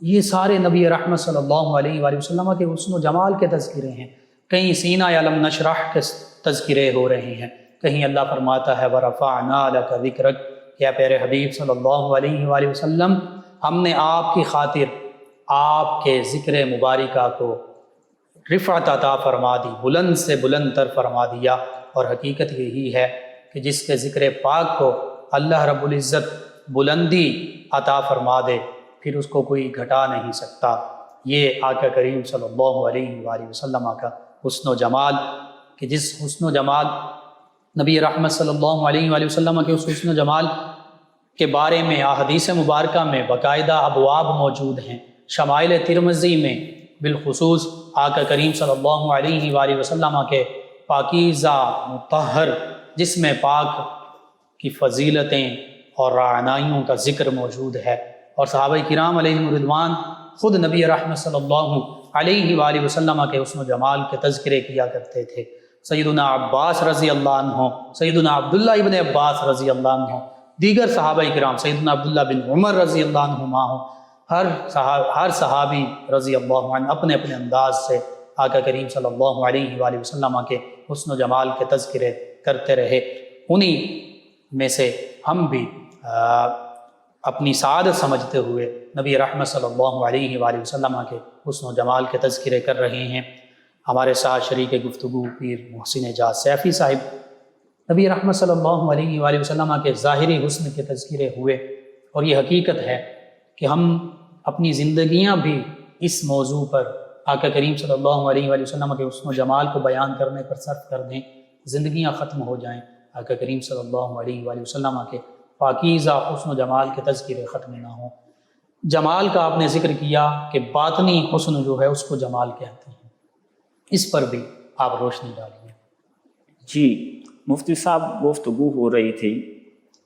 یہ سارے نبی رحمت صلی اللہ علیہ وآلہ وسلم کے حسن و جمال کے تذکرے ہیں۔ کہیں سینہ علم نشرح کے تذکرے ہو رہے ہیں، کہیں اللہ فرماتا ہے وَرَفَعْنَا لَكَ ذِكْرَكَ، یا پیارے حبیب صلی اللہ علیہ وآلہ وسلم ہم نے آپ کی خاطر آپ کے ذکر مبارکہ کو رفعت عطا فرما دی، بلند سے بلند تر فرما دیا، اور حقیقت یہی ہے کہ جس کے ذکر پاک کو اللہ رب العزت بلندی عطا فرما دے پھر اس کو کوئی گھٹا نہیں سکتا۔ یہ آقا کریم صلی اللہ علیہ وآلہ وسلم کا حسن و جمال، کہ جس حسن و جمال نبی رحمت صلی اللہ علیہ وآلہ وسلم کے اس حسن و جمال کے بارے میں احادیث مبارکہ میں باقاعدہ ابواب موجود ہیں۔ شمائل ترمذی میں بالخصوص آقا کریم صلی اللہ علیہ وآلہ وسلم کے پاکیزہ مطہر جسم پاک کی فضیلتیں اور رعنائیوں کا ذکر موجود ہے، اور صحابہ کرام علیہم رضوان خود نبی رحمت صلی اللہ علیہ وآلہ وسلم کے حسن و جمال کے تذکرے کیا کرتے تھے۔ سیدنا عباس رضی اللہ عنہ، سیدنا عبداللہ ابن عباس رضی اللہ عنہ، دیگر صحابہ کرام، سیدنا عبداللہ بن عمر رضی اللہ عنہما ہوں، ہر صحابی رضی اللہ عنہ اپنے اپنے انداز سے آقا کریم صلی اللہ علیہ وآلہ وسلم کے حسن و جمال کے تذکرے کرتے رہے۔ انہی میں سے ہم بھی اپنی سعادت سمجھتے ہوئے نبی رحمت صلی اللہ علیہ وآلہ وسلم کے حسن و جمال کے تذکرے کر رہے ہیں۔ ہمارے ساتھ شریک گفتگو پیر محسن اعجاز سیفی صاحب، نبی رحمت صلی اللہ علیہ وآلہ وسلم کے ظاہری حسن کے تذکرے ہوئے، اور یہ حقیقت ہے کہ ہم اپنی زندگیاں بھی اس موضوع پر آقا کریم صلی اللہ علیہ وآلہ وسلم کے حسن و جمال کو بیان کرنے پر صرف کر دیں، زندگیاں ختم ہو جائیں، آقا کریم صلی اللہ علیہ وآلہ وسلم کے پاکیزہ حسن و جمال کے تذکرے ختم نہ ہوں۔ جمال کا آپ نے ذکر کیا کہ باطنی حسن جو ہے اس کو جمال کہتے ہیں، اس پر بھی آپ روشنی ڈالیے۔ جی مفتی صاحب، گفتگو ہو رہی تھی،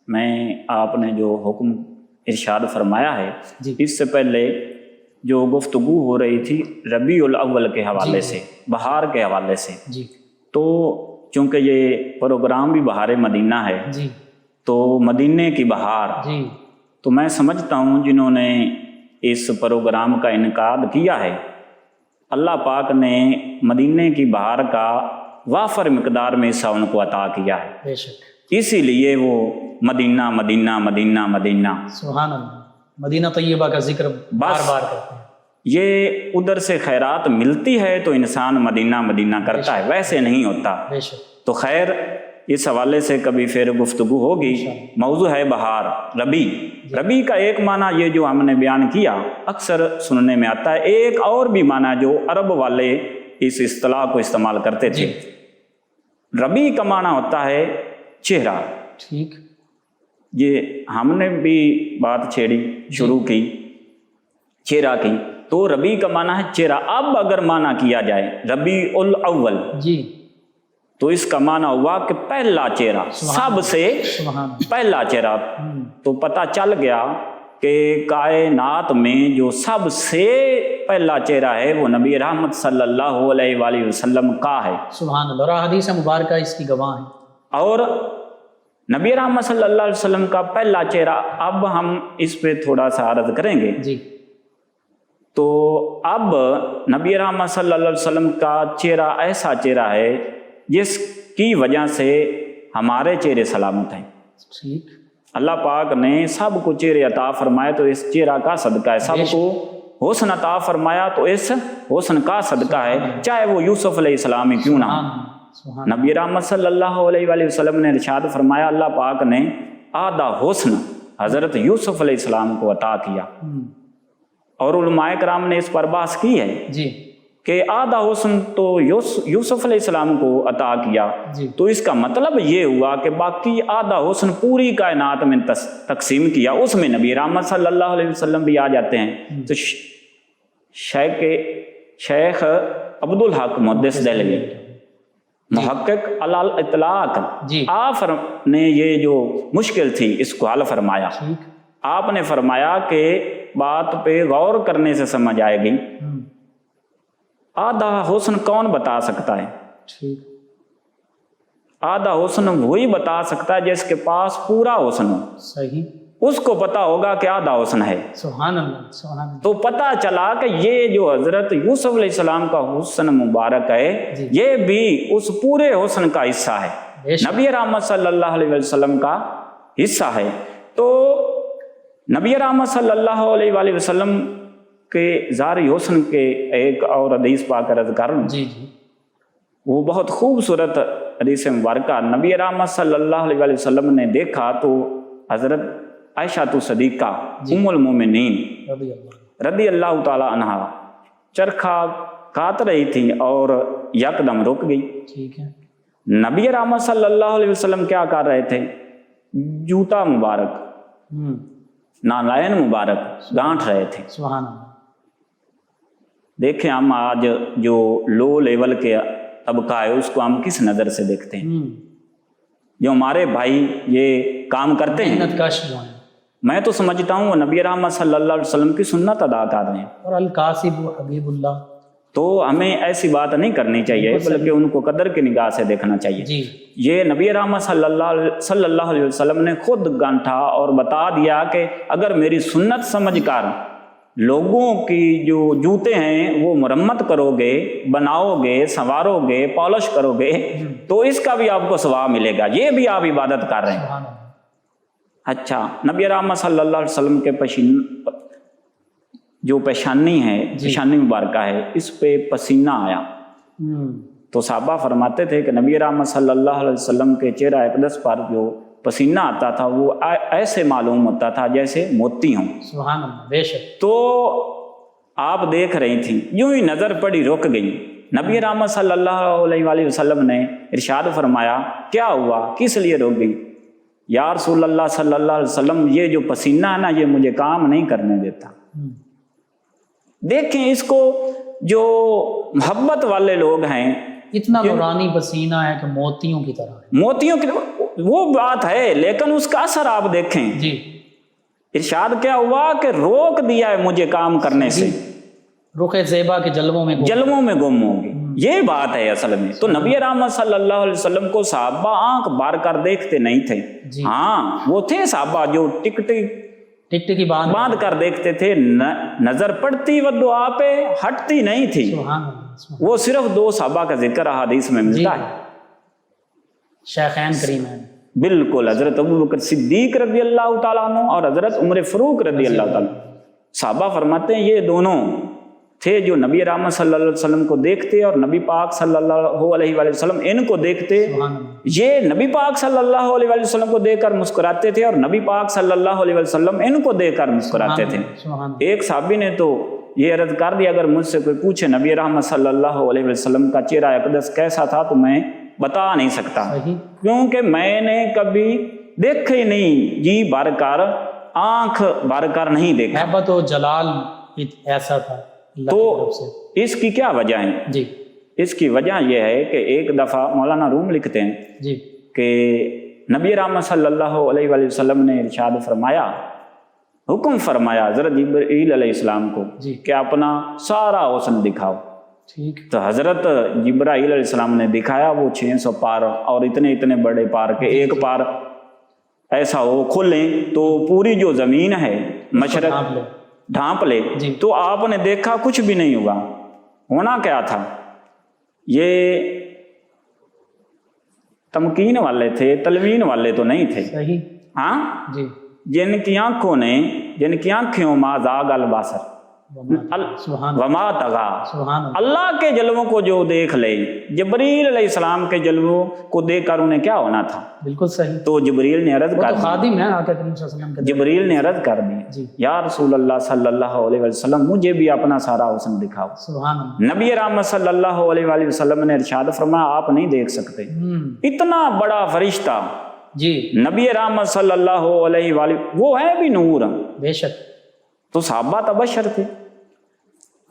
میں آپ نے جو حکم ارشاد فرمایا ہے جی اس سے پہلے جو گفتگو ہو رہی تھی ربیع الاول کے حوالے جی سے، بہار کے حوالے سے، جی تو چونکہ یہ پروگرام بھی بہار مدینہ ہے جی تو مدینے کی بہار، جی تو میں سمجھتا ہوں جنہوں نے اس پروگرام کا انعقاد کیا ہے، اللہ پاک نے مدینے کی بہار کا وافر مقدار میں حصہ ان کو عطا کیا ہے، بے شک، اسی لیے وہ مدینہ مدینہ مدینہ مدینہ، سبحان اللہ، مدینہ طیبہ کا ذکر بار بار کرتے ہیں۔ یہ ادھر سے خیرات ملتی ہے تو انسان مدینہ مدینہ کرتا ہے، ویسے نہیں ہوتا۔ بے شک، تو خیر اس حوالے سے کبھی پھر گفتگو ہوگی۔ موضوع ہے بہار، ربیع۔ ربیع کا ایک معنی یہ جو ہم نے بیان کیا اکثر سننے میں آتا ہے، ایک اور بھی معنی جو عرب والے اس اصطلاح کو استعمال کرتے تھے۔ ربیع کا معنی ہوتا ہے چہرہ۔ ٹھیک، یہ ہم نے بھی بات چھیڑی، شروع کی چہرہ کی، تو ربیع کا معنی ہے چہرہ۔ اب اگر معنی کیا جائے ربیع الاول جی تو اس کا معنی ہوا کہ پہلا چہرہ، سب سے سبحان پہلا چہرہ۔ تو پتہ چل گیا کہ کائنات میں جو سب سے پہلا چہرہ ہے وہ نبی رحمت صلی اللہ علیہ وآلہ وسلم کا ہے، سبحان اللہ، اور حدیث مبارکہ اس کی گواہ ہیں۔ اور نبی رحمت صلی اللہ علیہ وسلم کا پہلا چہرہ، اب ہم اس پہ تھوڑا سا عرض کریں گے۔ جی تو اب نبی رحمت صلی اللہ علیہ وسلم کا چہرہ ایسا چہرہ ہے جس کی وجہ سے ہمارے چہرے سلامت ہیں۔ ٹھیک، اللہ پاک نے سب کو چہرے عطا فرمائے تو اس چہرہ کا صدقہ ہے، سب کو حسن عطا فرمایا تو اس حسن کا صدقہ ہے، چاہے وہ یوسف علیہ السلام ہی کیوں نہ ہو۔ سبحان نبی رحمت صلی اللہ علیہ وآلہ وسلم نے ارشاد فرمایا، اللہ پاک نے آدھا حسن حضرت یوسف علیہ السلام کو عطا کیا، اور علماء کرام نے اس پر بحث کی ہے جی کہ آدھا حسن تو یوسف علیہ السلام کو عطا کیا، جی تو اس کا مطلب یہ ہوا کہ باقی آدھا حسن پوری کائنات میں تقسیم کیا، اس میں نبی رحمت صلی اللہ علیہ وسلم بھی آ جاتے ہیں۔ تو شیخ عبدالحق محدث دہلوی محقق علی الاطلاق، جی آپ نے یہ جو مشکل تھی اس کو حل فرمایا۔ ٹھیک، آپ نے فرمایا کہ بات پہ غور کرنے سے سمجھ آئے گی، آدھا حسن کون بتا سکتا ہے؟ ٹھیک، آدھا حسن وہی بتا سکتا ہے جس کے پاس پورا حسن ہو، صحیح، اس کو پتا ہوگا کہ آدھا حسن ہے۔ سبحان اللہ، سبحان اللہ، تو پتا چلا کہ یہ جو حضرت یوسف علیہ السلام کا حسن مبارک ہے جی یہ بھی اس پورے حسن کا حصہ ہے، بے شک، نبی رحمت صلی اللہ علیہ وسلم کا حصہ ہے۔ تو نبی رحمت صلی اللہ علیہ وآلہ وسلم کے ظاہری حسن کے ایک اور حدیث پاک عرض کروں، جی جی وہ بہت خوبصورت حدیث مبارکہ نبی رحمت صلی اللہ علیہ وآلہ وسلم نے دیکھا تو حضرت عائشہ صدیقہ ام المومنین رضی اللہ تعالی عنہا چرخہ کاٹ رہی تھی اور یکدم رک گئی۔ ٹھیک ہے، نبی رحمت صلی اللہ علیہ وسلم کیا کر رہے تھے؟ جوتا مبارک، نالائن مبارک گانٹھ رہے تھے۔ سبحان اللہ، دیکھیں ہم آج جو لو لیول کے طبقہ ہے اس کو ہم کس نظر سے دیکھتے ہیں؟ جو ہمارے بھائی یہ کام کرتے ہیں، محنت کش جو ہیں، میں تو سمجھتا ہوں وہ نبی رحمت صلی اللہ علیہ وسلم کی سنت ادا کر رہے ہیں، اور القاسب حبیب اللہ، تو ہمیں ایسی بات نہیں کرنی چاہیے بلکہ ان کو قدر کی نگاہ سے دیکھنا چاہیے۔ جی یہ نبی رحمت صلی اللہ علیہ وسلم نے خود گانٹھا اور بتا دیا کہ اگر میری سنت سمجھ کر لوگوں کی جو جوتے ہیں وہ مرمت کرو گے، بناؤ گے، سنوارو گے، پالش کرو گے تو اس کا بھی آپ کو ثواب ملے گا، یہ بھی آپ عبادت کر رہے ہیں۔ سبحان اللہ، اچھا، نبی رحمت صلی اللہ علیہ وسلم کے جو پیشانی ہے، پیشانی مبارکہ ہے، اس پہ پسینہ آیا تو صحابہ فرماتے تھے کہ نبی رحمت صلی اللہ علیہ وسلم کے چہرہ اقدس پر جو پسینہ آتا تھا وہ ایسے معلوم ہوتا تھا جیسے موتی ہوں۔ سبحان اللہ، بے شک، تو آپ دیکھ رہی تھیں، یوں ہی نظر پڑی، رک گئی، نبی رحمت صلی اللہ علیہ وآلہ وسلم نے ارشاد فرمایا کیا ہوا، کس لیے روک گئی؟ یا رسول اللہ صلی اللہ علیہ وسلم یہ جو پسینہ ہے نا یہ مجھے کام نہیں کرنے دیتا۔ دیکھیں اس کو، جو محبت والے لوگ ہیں، اتنا نورانی پسینہ ہے کہ موتیوں کی طرح ہے۔ موتیوں کی وہ بات ہے، لیکن اس کا اثر آپ دیکھیں۔ جی ارشاد کیا ہوا کہ روک دیا ہے مجھے کام کرنے سے، رخ زیبا کے جلووں میں جلووں میں گم ہوگی، یہ بات ہے اصل میں۔ تو نبی رحمت صلی اللہ علیہ وسلم کو صحابہ آنکھ بار کر دیکھتے نہیں تھے۔ ہاں وہ تھے صحابہ جو ٹک ٹکی باندھ کر دیکھتے تھے، نظر پڑتی وہ دعا پہ ہٹتی نہیں تھی۔ سبحان اللہ۔ وہ صرف 2 صحابہ کا ذکر احادیث میں ملتا ہے، شیخین کریم ہیں، بالکل، حضرت ابوبکر صدیق رضی اللہ تعالیٰ عنہ اور حضرت عمر فاروق رضی اللہ تعالیٰ۔ صحابہ فرماتے ہیں یہ دونوں تھے جو نبی رحمت صلی اللہ علیہ وسلم کو دیکھتے اور نبی پاک صلی اللہ علیہ وآلہ وسلم ان کو دیکھتے، یہ نبی پاک صلی اللہ علیہ وآلہ وسلم کو دیکھ کر مسکراتے تھے اور نبی پاک صلی اللہ علیہ وسلم ان کو دیکھ کر مسکراتے تھے۔ ایک صحابی نے تو یہ عرض کر دیا اگر مجھ سے کوئی پوچھے نبی رحمت صلی اللہ علیہ وسلم کا چہرہ اقدس کیسا تھا تو میں بتا نہیں سکتا، کیونکہ میں نے کبھی دیکھا ہی نہیں، جی بھر کر آنکھ بھر کر نہیں دیکھا۔ محبت و جلال ایسا تھا۔ تو اس کی کیا وجہ ہے؟ جی اس کی وجہ یہ ہے کہ ایک دفعہ مولانا روم لکھتے ہیں جی کہ نبی رحمت صلی اللہ علیہ وآلہ وسلم نے ارشاد فرمایا، حکم فرمایا حضرت جبرائیل علیہ السلام کو کہ اپنا سارا حسن دکھاؤ۔ تو حضرت جبرائیل علیہ السلام نے دکھایا، وہ 600 پار اور اتنے بڑے پار کے ایک پار ایسا ہو کھولیں تو پوری جو زمین ہے مشرق ڈھانپ لے۔ تو آپ نے دیکھا کچھ بھی نہیں ہوا، ہونا کیا تھا؟ یہ تمکین والے تھے، تلوین والے تو نہیں تھے۔ ہاں جی، جن کی آنکھوں ما زاغ البصر وما طغا، اللہ کے جلووں کو جو دیکھ لے، جبریل علیہ السلام کے جلووں کو دیکھ کر انہیں کیا ہونا تھا؟ بالکل صحیح۔ تو جبریل نے عرض کر خادم ہے آقا کریم صلی اللہ علیہ وسلم کے، جبریل نے عرض کر دی یا رسول اللہ صلی اللہ علیہ وسلم مجھے بھی اپنا سارا حسن دکھاؤ۔ سبحان اللہ۔ نبی رحمت صلی اللہ علیہ وآلہ وسلم نے ارشاد فرمایا آپ نہیں دیکھ سکتے، اتنا بڑا فرشتہ جی نبی رحمت صلی اللہ علیہ وآلہ، وہ ہے بھی نور، بے شک۔ تو صحابہ تبشر تھے،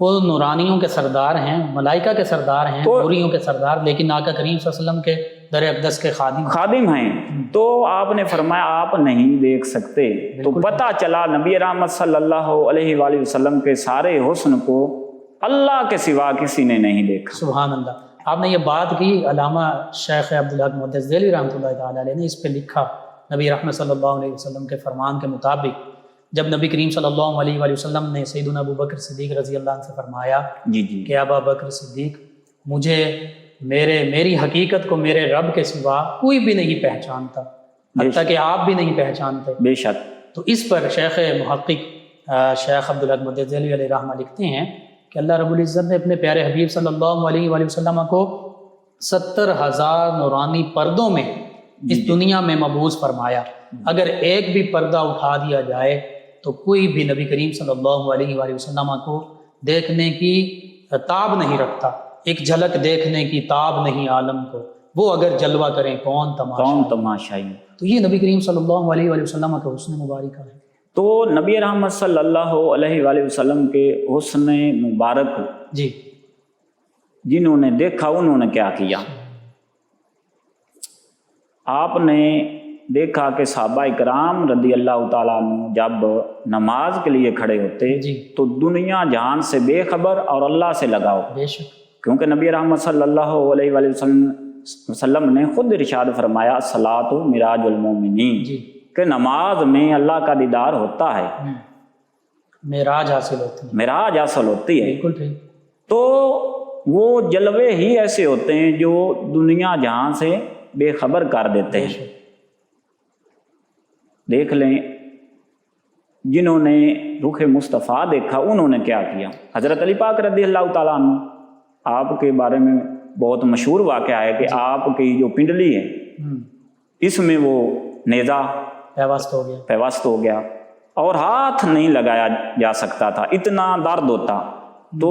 وہ نورانیوں کے سردار ہیں، ملائکہ کے سردار ہیں، نوریوں کے سردار، لیکن آقا کریم صلی اللہ علیہ وسلم کے در اقدس کے خادم ہیں۔ تو آپ نے فرمایا آپ نہیں دیکھ سکتے، تو پتہ چلا نبی رحمت صلی اللہ علیہ وآلہ وسلم کے سارے حسن کو اللہ کے سوا کسی نے نہیں دیکھا۔ سبحان اللہ۔ آپ نے یہ بات کی، علامہ شیخ عبدالحق محدث دہلوی رحمۃ اللہ تعالیٰ علیہ نے اس پہ لکھا، نبی رحمت صلی اللہ علیہ وسلم کے فرمان کے مطابق جب نبی کریم صلی اللہ علیہ وآلہ وسلم نے سیدنا ابو بکر صدیق رضی اللہ عنہ سے فرمایا کہ ابا بکر صدیق مجھے میری حقیقت کو میرے رب کے سوا کوئی بھی نہیں پہچانتا، حتیٰ کہ آپ بھی نہیں پہچانتے۔ بے شک۔ تو اس پر شیخ محقق شیخ عبدالحق محدث دہلوی علیہ رحمہ لکھتے ہیں کہ اللہ رب العزت نے اپنے پیارے حبیب صلی اللہ علیہ وآلہ وسلم کو 70,000 نورانی پردوں میں اس دنیا میں مبعوث فرمایا۔ اگر ایک بھی پردہ اٹھا دیا جائے تو کوئی بھی نبی کریم صلی اللہ علیہ وآلہ وسلم کو دیکھنے کی تاب نہیں رکھتا، ایک جھلک دیکھنے کی تاب نہیں عالم کو، وہ اگر جلوہ کریں کون تماشائی۔ تو یہ نبی کریم صلی اللہ علیہ وآلہ وسلم کا حسن مبارکہ ہے۔ تو نبی رحمت صلی اللہ علیہ وآلہ وسلم کے حسن مبارک جی جنہوں نے دیکھا انہوں نے کیا کیا؟ آپ نے دیکھا کہ صحابہ اکرام رضی اللہ تعالیٰ عنہ جب نماز کے لیے کھڑے ہوتے تو دنیا جہان سے بے خبر اور اللہ سے لگاؤ، کیونکہ نبی رحمت صلی اللہ علیہ وآلہ وسلم نے خود ارشاد فرمایا الصلاۃ معراج المومنین، کہ نماز میں اللہ کا دیدار ہوتا ہے، معراج حاصل ہوتی ہے۔ بالکل ٹھیک۔ تو وہ جلوے ہی ایسے ہوتے ہیں جو دنیا جہاں سے بے خبر کر دیتے ہیں۔ دیکھ لیں جنہوں نے رخ مصطفیٰ دیکھا انہوں نے کیا کیا۔ حضرت علی پاک رضی اللہ تعالیٰ عنہ، آپ کے بارے میں بہت مشہور واقعہ ہے کہ آپ کی جو پنڈلی ہے اس میں وہ نیزہ پیوست ہو گیا اور ہاتھ نہیں لگایا جا سکتا تھا، اتنا درد ہوتا۔ تو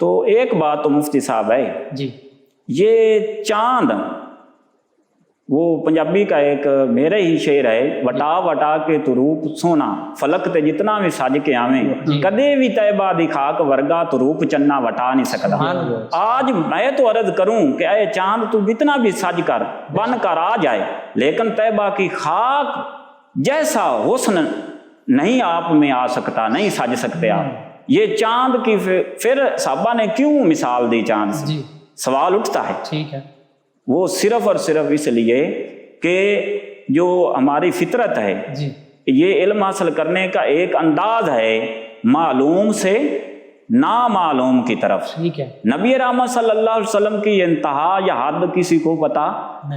تو ایک بات تو مفتی صاحب ہے، جی یہ چاند، وہ پنجابی کا ایک میرے ہی شعر ہے، وٹا وٹا کے تو روپ سونا فلک تے جتنا بھی سج کے آویں، کدے بھی طیبہ دی خاک ورگا تو روپ چنا وٹا نہیں سکتا۔ آج میں تو عرض کروں کہ اے چاند تو جتنا بھی سج کر بن کر آ جائے، لیکن طیبہ کی خاک جیسا حسن نہیں آپ میں آ سکتا، نہیں سج سکتے آپ۔ یہ چاند کی پھر صحابہ نے کیوں مثال دی چاند سے؟ جی سوال اٹھتا ہے، ٹھیک ہے، وہ صرف اور صرف اس لیے کہ جو ہماری فطرت ہے، جی یہ علم حاصل کرنے کا ایک انداز ہے معلوم سے نامعلوم کی طرف۔ ٹھیک ہے، نبی رحمت صلی اللہ علیہ وسلم کی انتہا یا حد کسی کو پتا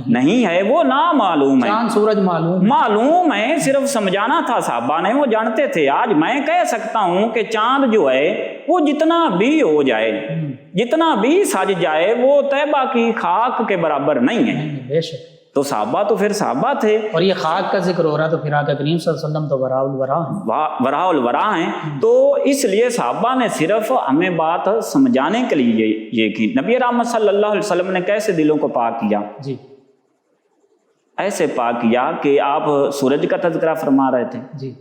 نہیں ہے، وہ نامعلوم ہے۔ چاند سورج معلوم ہے، صرف سمجھانا تھا صحابہ نے، وہ جانتے تھے۔ آج میں کہہ سکتا ہوں کہ چاند جو ہے وہ جتنا بھی ہو جائے، جتنا بھی سج جائے، وہ طیبہ کی خاک کے برابر نہیں ہے۔ بے شک، تو صحابہ تو پھر صحابہ تھے، اور یہ خاک کا ذکر ہو رہا تو پھر آقا کریم صلی اللہ علیہ وسلم تو وراء الورا ہیں، وراء الورا ہیں۔ تو اس لیے صحابہ نے صرف ہمیں بات سمجھانے کے لیے یہ کی۔ نبی رحمت صلی اللہ علیہ وسلم نے کیسے دلوں کو پاک کیا؟ جی ایسے پاک کیا کہ آپ سورج کا تذکرہ فرما رہے تھے، جی،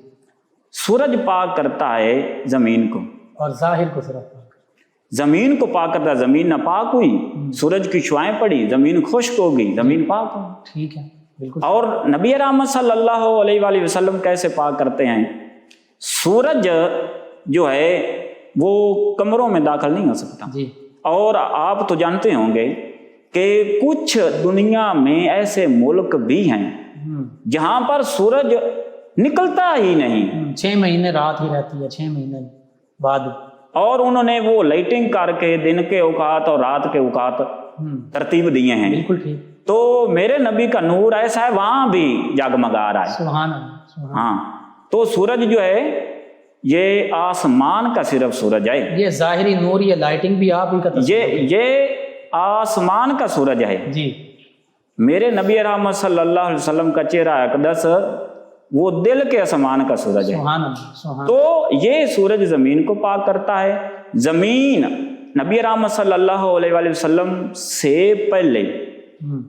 سورج پاک کرتا ہے زمین کو، اور ظاہر کو صرف پاک، زمین کو پاک کرتا ہے، زمین ناپاک ہوئی، سورج کی شعائیں پڑی، زمین خشک ہو گئی، زمین پاک ہو گئی۔ ٹھیک ہے، بالکل۔ اور نبی رحمت صلی اللہ علیہ وآلہ وسلم کیسے پاک کرتے ہیں؟ سورج جو ہے وہ کمروں میں داخل نہیں ہو سکتا، جی اور آپ تو جانتے ہوں گے کہ کچھ دنیا میں ایسے ملک بھی ہیں جہاں پر سورج نکلتا ہی نہیں، 6 مہینے رات ہی رہتی ہے، 6 مہینے بعد، اور انہوں نے وہ لائٹنگ کر کے دن کے اوقات اور رات کے اوقات ترتیب دیے ہیں۔ بالکل ٹھیک، تو میرے نبی کا نور ایسا ہے وہاں بھی جگمگا رہا ہے۔ سبحان اللہ، سبحان ہاں، تو سورج جو ہے یہ آسمان کا صرف سورج ہے، اللہ۔ یہ ظاہری نور، یہ لائٹنگ بھی آپ ہی کا تصویر، یہ آسمان کا سورج ہے۔ جی میرے نبی رحمت صلی اللہ علیہ وسلم کا چہرہ اقدس وہ دل کے آسمان کا سورج ہے۔ سبحان اللہ، سبحان تو یہ سورج زمین کو پاک کرتا ہے۔ زمین نبی رحمت صلی اللہ علیہ وآلہ وسلم سے پہلے اللہ،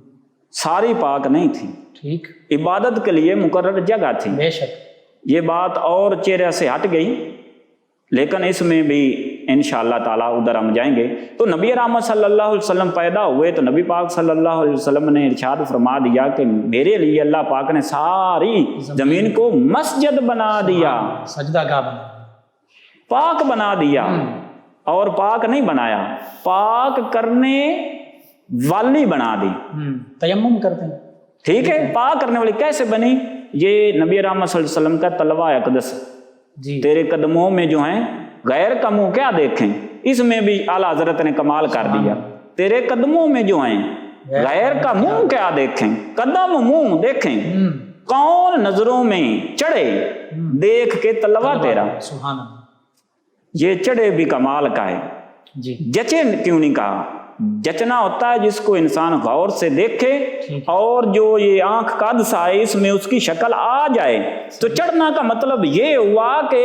ساری پاک نہیں تھی، ٹھیک، عبادت کے لیے مقرر جگہ تھی۔ بے شک، یہ بات اور چہرے سے ہٹ گئی، لیکن اس میں بھی انشاءاللہ تعالیٰ ادھر ہم جائیں گے۔ تو نبی رحمت صلی اللہ علیہ وسلم پیدا ہوئے تو نبی پاک صلی اللہ علیہ وسلم نے ارشاد فرما دیا کہ میرے لیے اللہ پاک نے ساری زمین کو مسجد بنا دیا، سجدہ گاہ بنا، پاک بنا دیا، اور پاک نہیں بنایا، پاک کرنے والی بنا دی۔ تیمم کرتے ہیں، ٹھیک ہے، پاک کرنے والی کیسے بنی؟ یہ نبی رحمت صلی اللہ علیہ وسلم کا طلوہ اقدس، جی تیرے قدموں میں جو ہیں غیر کا منہ کیا دیکھیں، اس میں بھی اعلیٰ حضرت نے کمال کر دیا۔ تیرے قدموں میں جو ہیں غیر کا منہ کیا دیکھیں، قدم منہ دیکھیں، کون نظروں میں چڑھے دیکھ کے طلوہ تیرا۔ سبحان اللہ، یہ چڑھے بھی کمال کا ہے، جی جچے کیوں نہیں کہا؟ جچنا ہوتا ہے جس کو انسان غور سے دیکھے، اور جو یہ آنکھ کا حادثہ ہے اس میں اس کی شکل آ جائے۔ تو چڑھنا کا مطلب یہ ہوا کہ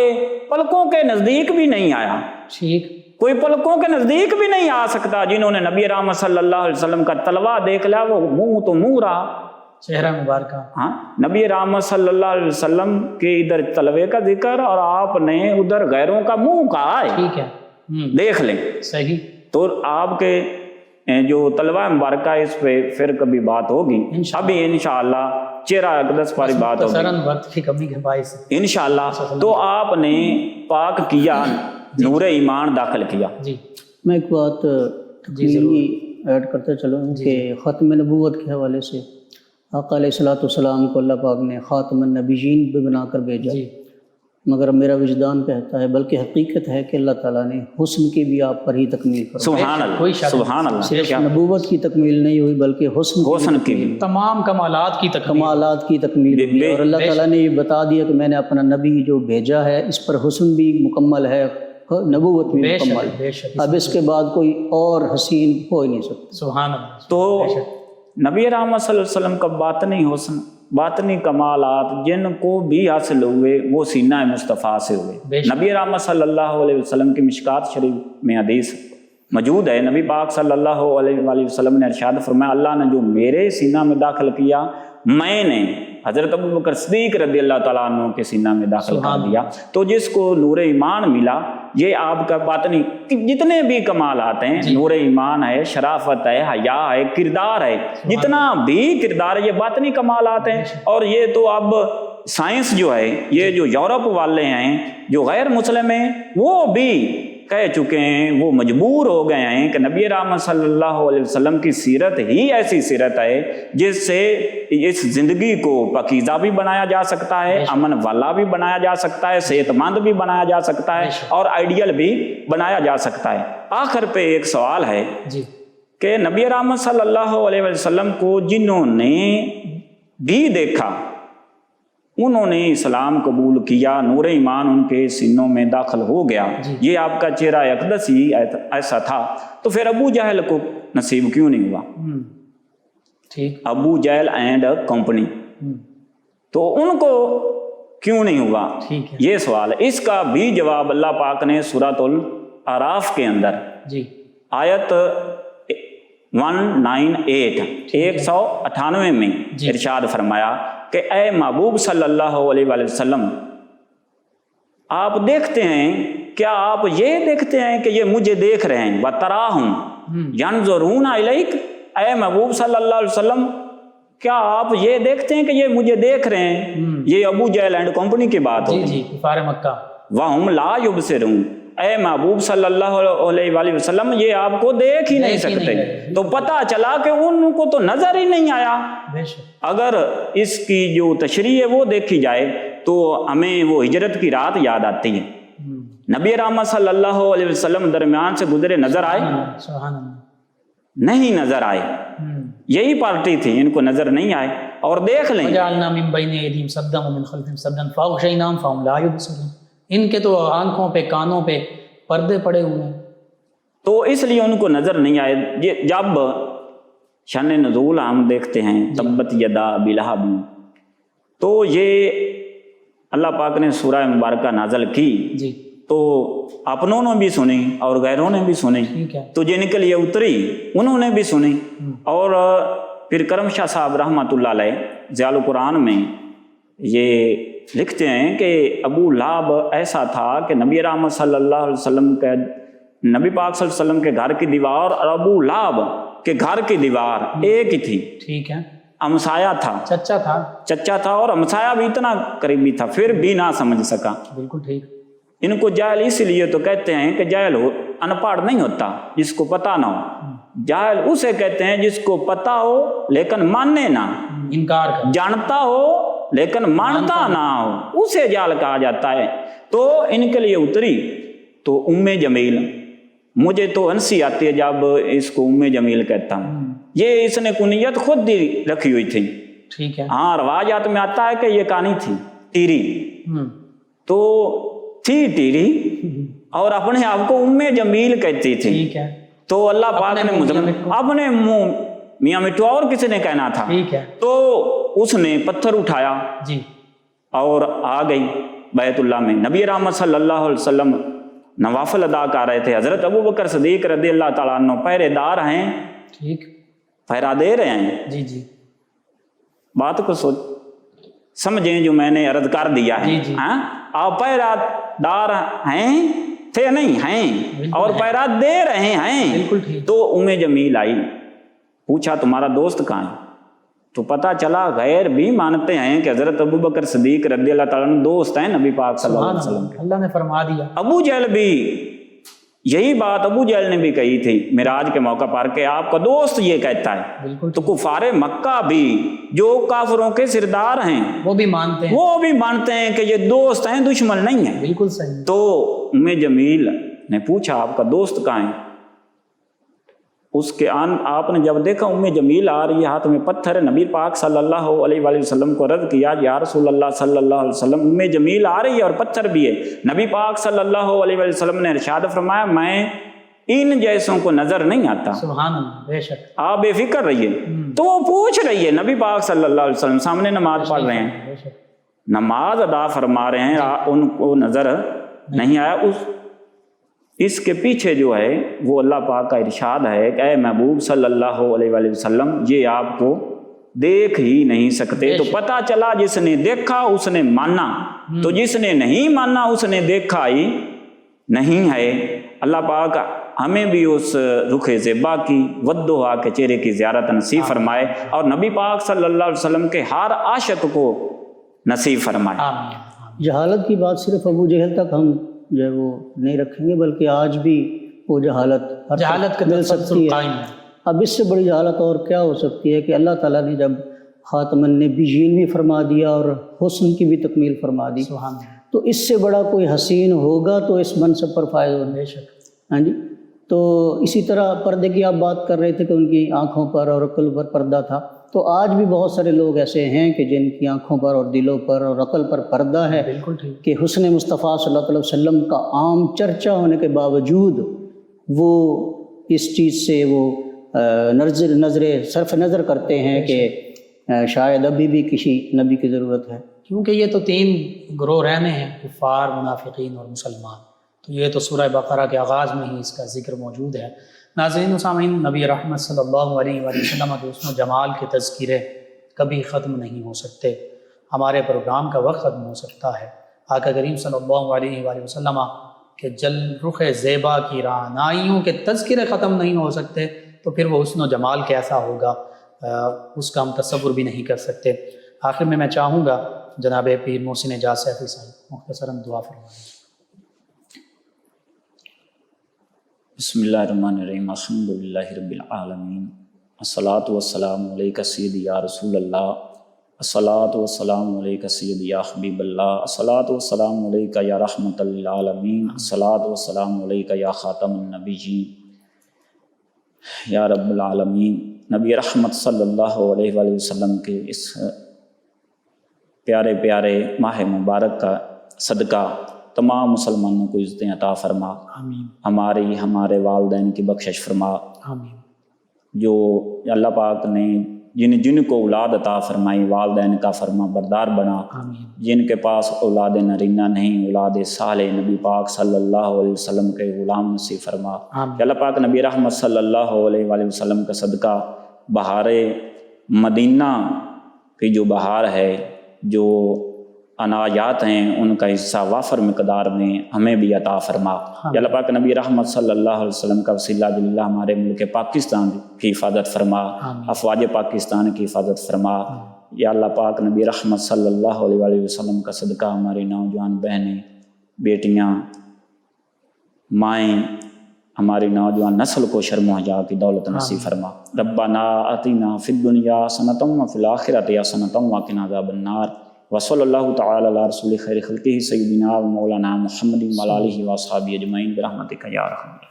پلکوں کے نزدیک بھی نہیں آیا، ٹھیک، کوئی پلکوں کے نزدیک بھی نہیں آ سکتا۔ جنہوں نے نبی رحمت صلی اللہ علیہ وسلم کا طلوہ دیکھ لیا وہ منہ تو منہ رہا، چہرہ مبارکہ، ہاں، نبی رحمت صلی اللہ علیہ وسلم کے ادھر طلوے کا ذکر اور آپ نے ادھر غیروں کا منہ کہا ہے، ٹھیک ہے، دیکھ لیں۔ صحیح، تو آپ کے جو طلوہ مبارکہ اس پہ پھر کبھی بات ہوگی، ابھی انشاءاللہ چہرہ اقدس پر بات ہوگی مختصراً وقت کی کمی کے باعث، انشاءاللہ۔ تو آپ نے پاک کیا، نور ایمان داخل کیا۔ جی میں ایک بات تکمیلی ایڈ کرتے چلوں کہ ختم نبوت کے حوالے سے آقا علیہ الصلوۃ والسلام کو اللہ پاک نے خاتم النبیین بھی بنا کر بھیجا، جی مگر میرا وجدان کہتا ہے بلکہ حقیقت ہے کہ اللہ تعالیٰ نے حسن کی بھی آپ پر ہی تکمیل فرمائی۔ سبحان اللہ، سبحان اللہ، صرف نبوت کی تکمیل نہیں ہوئی بلکہ حسن کی بھی، تمام کمالات کی تکمیل، کمالات کی تکمیل ہوئی، اور اللہ تعالیٰ نے یہ بتا دیا کہ میں نے اپنا نبی جو بھیجا ہے اس پر حسن بھی مکمل ہے، نبوت بھی مکمل، بے شک، اب اس کے بعد کوئی اور حسین ہو ہی نہیں سکتا۔ سبحان اللہ۔ تو نبی رحمت صلی اللہ علیہ وسلم کا باطنی حسن، باطنی کمالات جن کو بھی حاصل ہوئے وہ سینہ مصطفیٰ سے ہوئے۔ نبی رحمت صلی اللہ علیہ وسلم کی مشکات شریف میں حدیث موجود ہے۔ نبی پاک صلی اللہ علیہ وآلہ وسلم نے ارشاد فرمایا اللہ نے جو میرے سینہ میں داخل کیا میں نے حضرت ابو بکر صدیق رضی اللہ تعالیٰ عنہ کے سینہ میں داخل کر دیا۔ تو جس کو نور ایمان ملا، یہ آپ کا باطنی جتنے بھی کمالات ہیں، نور ایمان ہے، شرافت ہے، حیا ہے، کردار ہے، جتنا بھی کردار ہے یہ باطنی کمالات ہیں۔ اور یہ تو اب سائنس جو ہے، یہ جو یورپ والے ہیں جو غیر مسلم ہیں وہ بھی کہہ چکے ہیں، وہ مجبور ہو گئے ہیں کہ نبی رحمت صلی اللہ علیہ وسلم کی سیرت ہی ایسی سیرت ہے جس سے اس زندگی کو پاکیزہ بھی بنایا جا سکتا ہے، امن والا بھی بنایا جا سکتا ہے، صحت مند بھی بنایا جا سکتا ہے، اور آئیڈیل بھی بنایا جا سکتا ہے۔ آخر پہ ایک سوال ہے کہ نبی رحمت صلی اللہ علیہ وسلم کو جنہوں نے بھی دیکھا انہوں نے اسلام قبول کیا، نور ایمان ان کے سینوں میں داخل ہو گیا، یہ آپ کا چہرہ اقدس ہی ایسا تھا، تو پھر ابو جہل کو نصیب کیوں نہیں ہوا؟ ٹھیک، ابو جہل اینڈ کمپنی، تو ان کو کیوں نہیں ہوا؟ یہ سوال ہے۔ اس کا بھی جواب اللہ پاک نے سورۃ الاعراف کے اندر آیت 198 میں ارشاد فرمایا کہ اے محبوب صلی اللہ علیہ وآلہ وسلم آپ دیکھتے ہیں، کیا آپ یہ دیکھتے ہیں کہ یہ مجھے دیکھ رہے ہیں؟ وَتَرَاهُمْ يَنْظُرُونَ إِلَيْكَ، اے محبوب صلی اللہ علیہ وسلم کیا آپ یہ دیکھتے ہیں کہ یہ مجھے دیکھ رہے ہیں؟ یہ ابو جہل اینڈ کمپنی کی بات ہوگی۔ کفار مکہ۔ وَهُمْ لَا يُبْصِرُونَ، اے محبوب صلی اللہ علیہ وآلہ وسلم یہ آپ کو دیکھ ہی نہیں سکتے۔ تو پتہ چلا کہ ان کو تو نظر ہی نہیں آیا۔ اگر اس کی جو تشریح ہے وہ دیکھی جائے تو ہمیں وہ ہجرت کی رات یاد آتی ہے۔ نبی رحمت صلی اللہ علیہ وسلم درمیان سے گزرے، نظر آئے؟ نہیں نظر آئے۔ یہی پارٹی تھی، ان کو نظر نہیں آئے۔ اور دیکھ لیں وَجَعَلْنَا مِن بَيْنِ أَيْدِيهِمْ سَدًّا وَمِن خَلْفِهِمْ سَدًّا فَأَغْشَيْنَاهُمْ فَهُمْ لَا يُبْصِرُونَ، ان کے تو آنکھوں پہ کانوں پہ پردے پڑے ہوئے ہیں، تو اس لیے ان کو نظر نہیں آئے۔ جب شان نزول ہم دیکھتے ہیں تبت یدا ابی لہب، تو یہ اللہ پاک نے سورہ مبارکہ نازل کی تو اپنوں نے بھی سنی اور غیروں نے بھی سنی، تو جن کے لیے اتری انہوں نے بھی سنی۔ اور پھر کرم شاہ صاحب رحمۃ اللہ علیہ ضیاء القرآن میں یہ لکھتے ہیں کہ ابو لہب ایسا تھا کہ نبی رحمت صلی اللہ علیہ وسلم کے، نبی پاک صلی اللہ علیہ وسلم کے گھر کی دیوار اور ابو لہب کے گھر کی دیوار ایک ہی تھی۔ ٹھیک ہے، ہمسایا تھا، چچا تھا، اور ہمسایا بھی اتنا قریبی تھا، پھر بھی نہ سمجھ سکا۔ بالکل ٹھیک۔ ان کو جاہل اس لیے تو کہتے ہیں کہ جاہل ان پڑھ نہیں ہوتا جس کو پتہ نہ ہو، جاہل اسے کہتے ہیں جس کو پتہ ہو لیکن ماننے نہ، انکار کر، جانتا ہو لیکن مانتا نہ ہو، اسے جاہل کہا جاتا ہے۔ تو ان کے لیے اتری تو ام جمیل، مجھے تو ہنسی آتی ہے جب اس کو ام جمیل کہتا ہوں، یہ اس نے کنیت خود ہی رکھی ہوئی تھی۔ ٹھیک ہے، ہاں روایات میں آتا ہے کہ یہ کہانی تھی ٹیری، تو تھی ٹیری اور اپنے آپ کو ام جمیل کہتی تھی۔ ٹھیک ہے، تو اللہ پاک نے اپنے منہ میاں مٹھو اور کسی نے کہنا تھا، ٹھیک ہے، تو اس نے پتھر اٹھایا اور آ گئی بیت اللہ میں۔ نبی رحمت صلی اللہ علیہ وسلم نوافل ادا کر رہے تھے، حضرت ابو بکر صدیق رضی اللہ تعالیٰ عنہ پہرے دار ہیں، ٹھیک، پہرا دے رہے ہیں۔ جی بات کو سمجھیں جو میں نے عرض کر دیا ہے۔ آپ پہرا دار ہیں تھے نہیں ہیں اور پہرا دے رہے ہیں۔ تو ام جمیل آئی، پوچھا تمہارا دوست کہاں ہے؟ تو پتہ چلا غیر بھی مانتے ہیں کہ حضرت ابو بکر صدیق رضی اللہ تعالیٰ عنہ دوست ہیں نبی پاک صلی اللہ علیہ وسلم۔ اللہ نے فرما دیا۔ ابو جہل بھی یہی بات ابو جہل نے بھی کہی تھی معراج کے موقع پر کہ آپ کا دوست یہ کہتا ہے۔ تو کفار مکہ بھی جو کافروں کے سردار ہیں وہ بھی مانتے ہیں کہ یہ دوست ہیں، دشمن نہیں ہیں۔ بالکل صحیح۔ تو ام جمیل نے پوچھا آپ کا دوست کہاں ہے؟ اس کے آپ نے جب دیکھا ام جمیل آ رہی ہے، ہاتھ میں پتھر ہے، نبی پاک صلی اللہ علیہ وآلہ وسلم کو رد کیا، یا رسول اللہ صلی اللہ علیہ وسلم ام جمیل آ رہی ہے اور پتھر بھی ہے۔ نبی پاک صلی اللہ علیہ وآلہ وسلم نے ارشاد فرمایا میں ان جیسوں کو نظر نہیں آتا، سبحان اللہ، بے شک، آپ بے فکر رہیے۔ تو وہ پوچھ رہی ہے، نبی پاک صلی اللہ علیہ وسلم سامنے نماز پڑھ رہے ہیں، نماز ادا فرما رہے ہیں، ان کو نظر نہیں آیا۔ اس کے پیچھے جو ہے وہ اللہ پاک کا ارشاد ہے کہ اے محبوب صلی اللہ علیہ وآلہ وسلم یہ آپ کو دیکھ ہی نہیں سکتے۔ تو پتہ چلا جس نے دیکھا اس نے مانا، تو جس نے نہیں مانا اس نے دیکھا ہی نہیں ہے۔ اللہ پاک ہمیں بھی اس رخ زیبا کی ودھا کے چہرے کی زیارت نصیب فرمائے، اور نبی پاک صلی اللہ علیہ وسلم کے ہر عاشق کو نصیب فرمائے۔ آمین۔ جہالت کی بات صرف ابو جہل تک ہم جو ہے وہ نہیں رکھیں گے، بلکہ آج بھی وہ جہالت جہالت کا مل تسلسل سکتی ہے۔ قائم ہے۔ اب اس سے بڑی جہالت اور کیا ہو سکتی ہے کہ اللہ تعالیٰ نے جب خاتم النبیین بھی فرما دیا اور حسن کی بھی تکمیل فرما دی، سبحان اللہ۔ تو اس سے بڑا کوئی حسین ہوگا تو اس منصب پر فائز ہونا۔ بے شک۔ ہاں جی، تو اسی طرح پردے کی آپ بات کر رہے تھے کہ ان کی آنکھوں پر اور عقل پر پردہ تھا، تو آج بھی بہت سارے لوگ ایسے ہیں کہ جن کی آنکھوں پر اور دلوں پر اور عقل پر پردہ ہے، بالکل ٹھیک۔ کہ حسن مصطفیٰ صلی اللہ علیہ وسلم کا عام چرچا ہونے کے باوجود وہ اس چیز سے وہ نظر صرف نظر کرتے ہیں کہ شاید ابھی بھی کسی نبی کی ضرورت ہے۔ کیونکہ یہ تو تین گروہ رہنے ہیں، کفار، منافقین اور مسلمان، تو یہ تو سورہ بقرہ کے آغاز میں ہی اس کا ذکر موجود ہے۔ ناظرین و سامعین، نبی رحمت صلی اللہ علیہ وآلہ وسلم کے حسن و جمال کے تذکرے کبھی ختم نہیں ہو سکتے۔ ہمارے پروگرام کا وقت ختم ہو سکتا ہے، آقا کریم صلی اللہ علیہ وآلہ وسلم کے جل رخ زیبا کی رعنائیوں کے تذکرے ختم نہیں ہو سکتے، تو پھر وہ حسن و جمال کیسا ہوگا اس کا ہم تصور بھی نہیں کر سکتے۔ آخر میں چاہوں گا جناب پیر محسن اعجاز سیفی صاحب مختصراً دعا فرمائیں۔ بسم اللہ الرحمن الرحیم، الحمد للہ رب العالمین، الصلاۃ والسلام علیک سیدی یا رسول اللہ، الصلاۃ والسلام علیک سیدی یا حبیب اللہ، الصلاۃ والسلام علیک یا رحمۃ للعالمین، الصلاۃ والسلام علیک یا خاتم النبیین یا رب العالمین۔ نبی رحمت صلی اللہ علیہ وآلہ وسلم کے اس پیارے پیارے ماہ مبارک کا صدقہ تمام مسلمانوں کو عزتیں عطا فرما، آمین۔ ہمارے والدین کی بخشش فرما، آمین۔ جو اللہ پاک نے جن کو اولاد عطا فرمائی والدین کا فرما بردار بنا، آمین۔ جن کے پاس اولاد نرینہ نہیں اولاد صالح نبی پاک صلی اللہ علیہ وسلم کے غلام نصیب فرما۔ آمین۔ اللہ پاک نبی رحمت صلی اللہ علیہ وآلہ وسلم کا صدقہ بہار مدینہ کی جو بہار ہے، جو عنایات ہیں، ان کا حصہ وافر مقدار میں ہمیں بھی عطا فرما۔ یا اللہ پاک نبی رحمت صلی اللہ علیہ وسلم کا وسیلہ باللہ ہمارے ملک پاکستان کی حفاظت فرما، افواج پاکستان کی حفاظت فرما۔ یا اللہ پاک نبی رحمت صلی اللہ علیہ وآلہ وسلم کا صدقہ ہماری نوجوان بہنیں، بیٹیاں، مائیں، ہماری نوجوان نسل کو شرم و حیا کی دولت نصیب فرما۔ ربنا آتنا فی الدنیا حسنۃ وفی الآخرۃ حسنۃ وقنا عذاب النار۔ وصلی اللہ تعالی علی رسول خیر خلقہ سیدنا و مولانا محمد وعلی آلہ واصحابہ اجمعین برحمتک یا ارحم الراحمین۔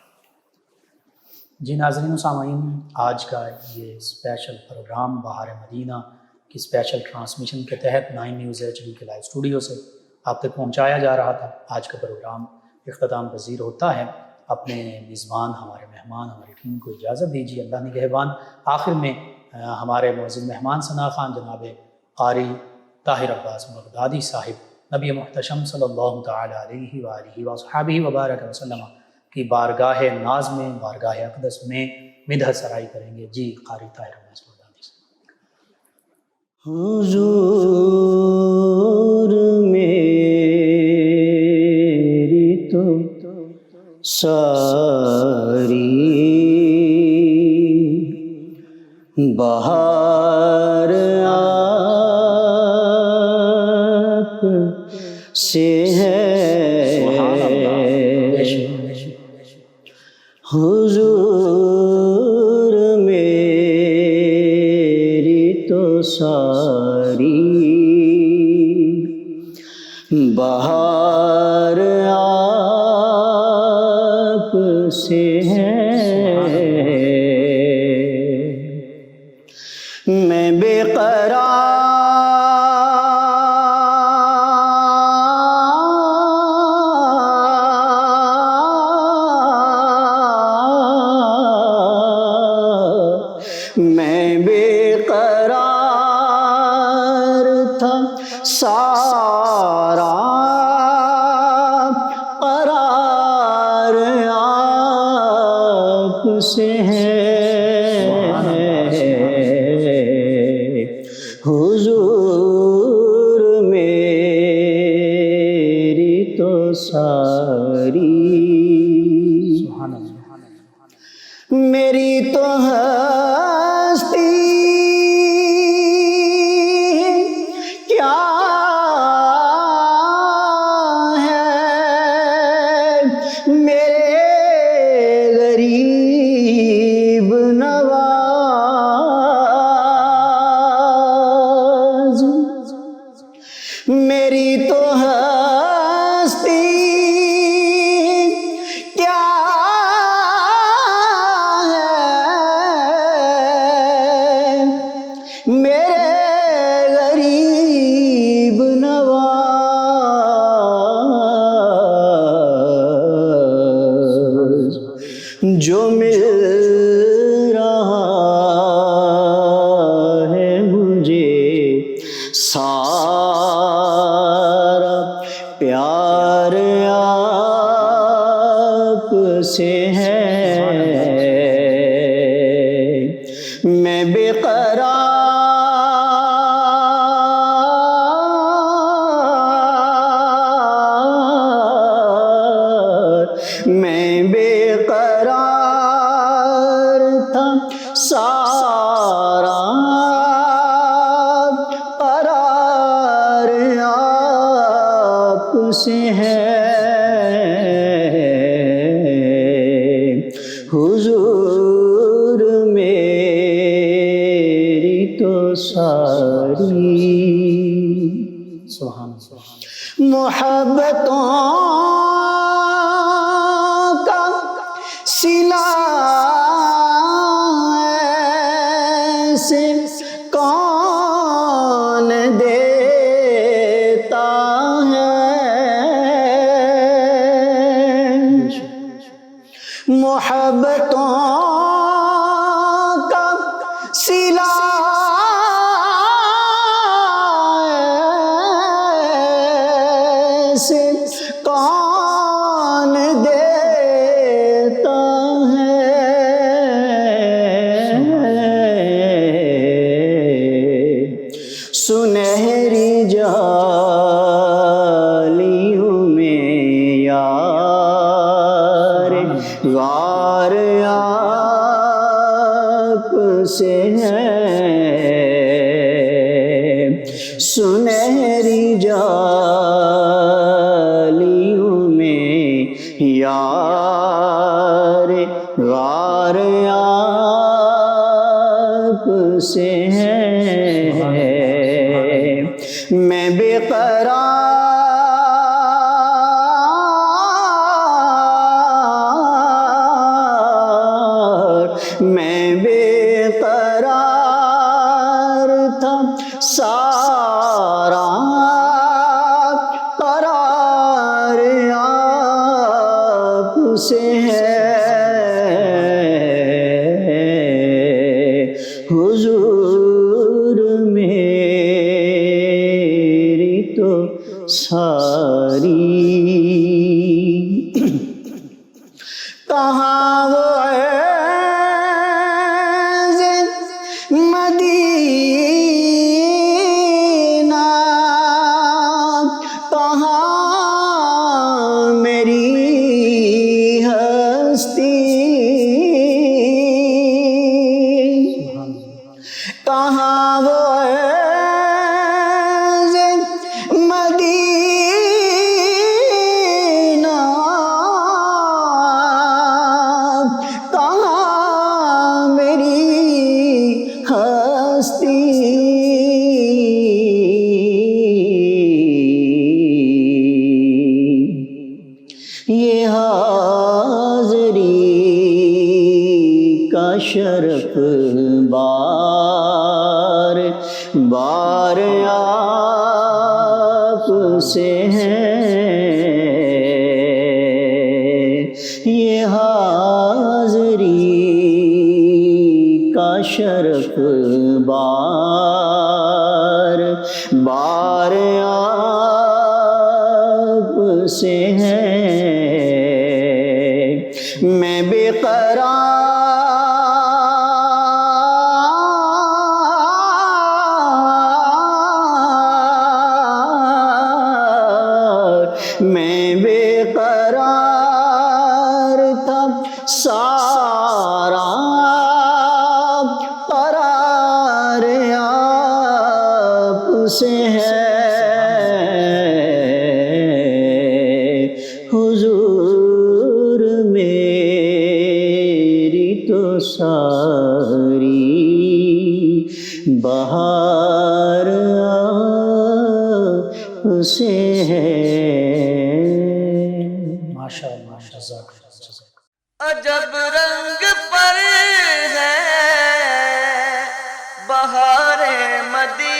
جی ناظرین و سامعین، آج کا یہ اسپیشل پروگرام بہار مدینہ کی اسپیشل ٹرانسمیشن کے تحت 9 نیوز HD کے لائیو اسٹوڈیو سے آپ تک پہنچایا جا رہا تھا۔ آج کا پروگرام اختتام پذیر ہوتا ہے۔ اپنے میزبان، ہمارے مہمان، ہماری ٹیم کو اجازت دیجیے، اللہ نگہبان۔ آخر میں ہمارے معزز مہمان ثنا خان جناب قاری طاہر عباس بغدادی صاحب نبی محتشم صلی اللہ تعالی علیہ وآلہ وصحبہ وبارک وسلم کی بارگاہ ناز میں، بارگاہ اقدس میں مدحت سرائی کریں گے۔ جی قاری طاہر عباس بغدادی صاحب۔ حضور میری تو ساری بہار آپ سے ہے، حضور میری تو ساری بہار آپ سے ہے، میں بے قرار تھا، سارا قرار ساری، سبحان اللہ۔ میری تو ہستی کیا ہے، میرے غریب نواز، میری تو ہستی کیا میرے غریب نواز، جو مل رہا ہے مجھے سارا پیار آپ سے ہے، میں بے میں بے قرار تھا، سارا قرار آپ سے ہے، حضور میری تو ساری سبحان اللہ۔ محبتوں کا صلہ ایسے کون دیتا ہے، محبتوں کا صلہ سے کون دیتا ہے، سنہری جالیوں میں یار غار آپ سے ہے، سنہری جالیوں میں یار غار آپ سے ہے، میں بے قرار، میں بے قرار تھا، سارا قرار آپ سے ہے، حضور میری تو ساری، کہاں وہ عز مدینہ، کہاں میری ہستی، کہاں وہ عز مدینہ، کہاں میری ہستی، یہ حاضری کا شرف بار بار آپ سے ہے، یہ حاضری کا شرف بار بار آپ سے ہے، میں بے قرار، میں بے تو ساری بہار اسے ہے. ماشاء اللہ، جزاک اللہ، جزاک اللہ. عجب رنگ پر ہے بہار مدینہ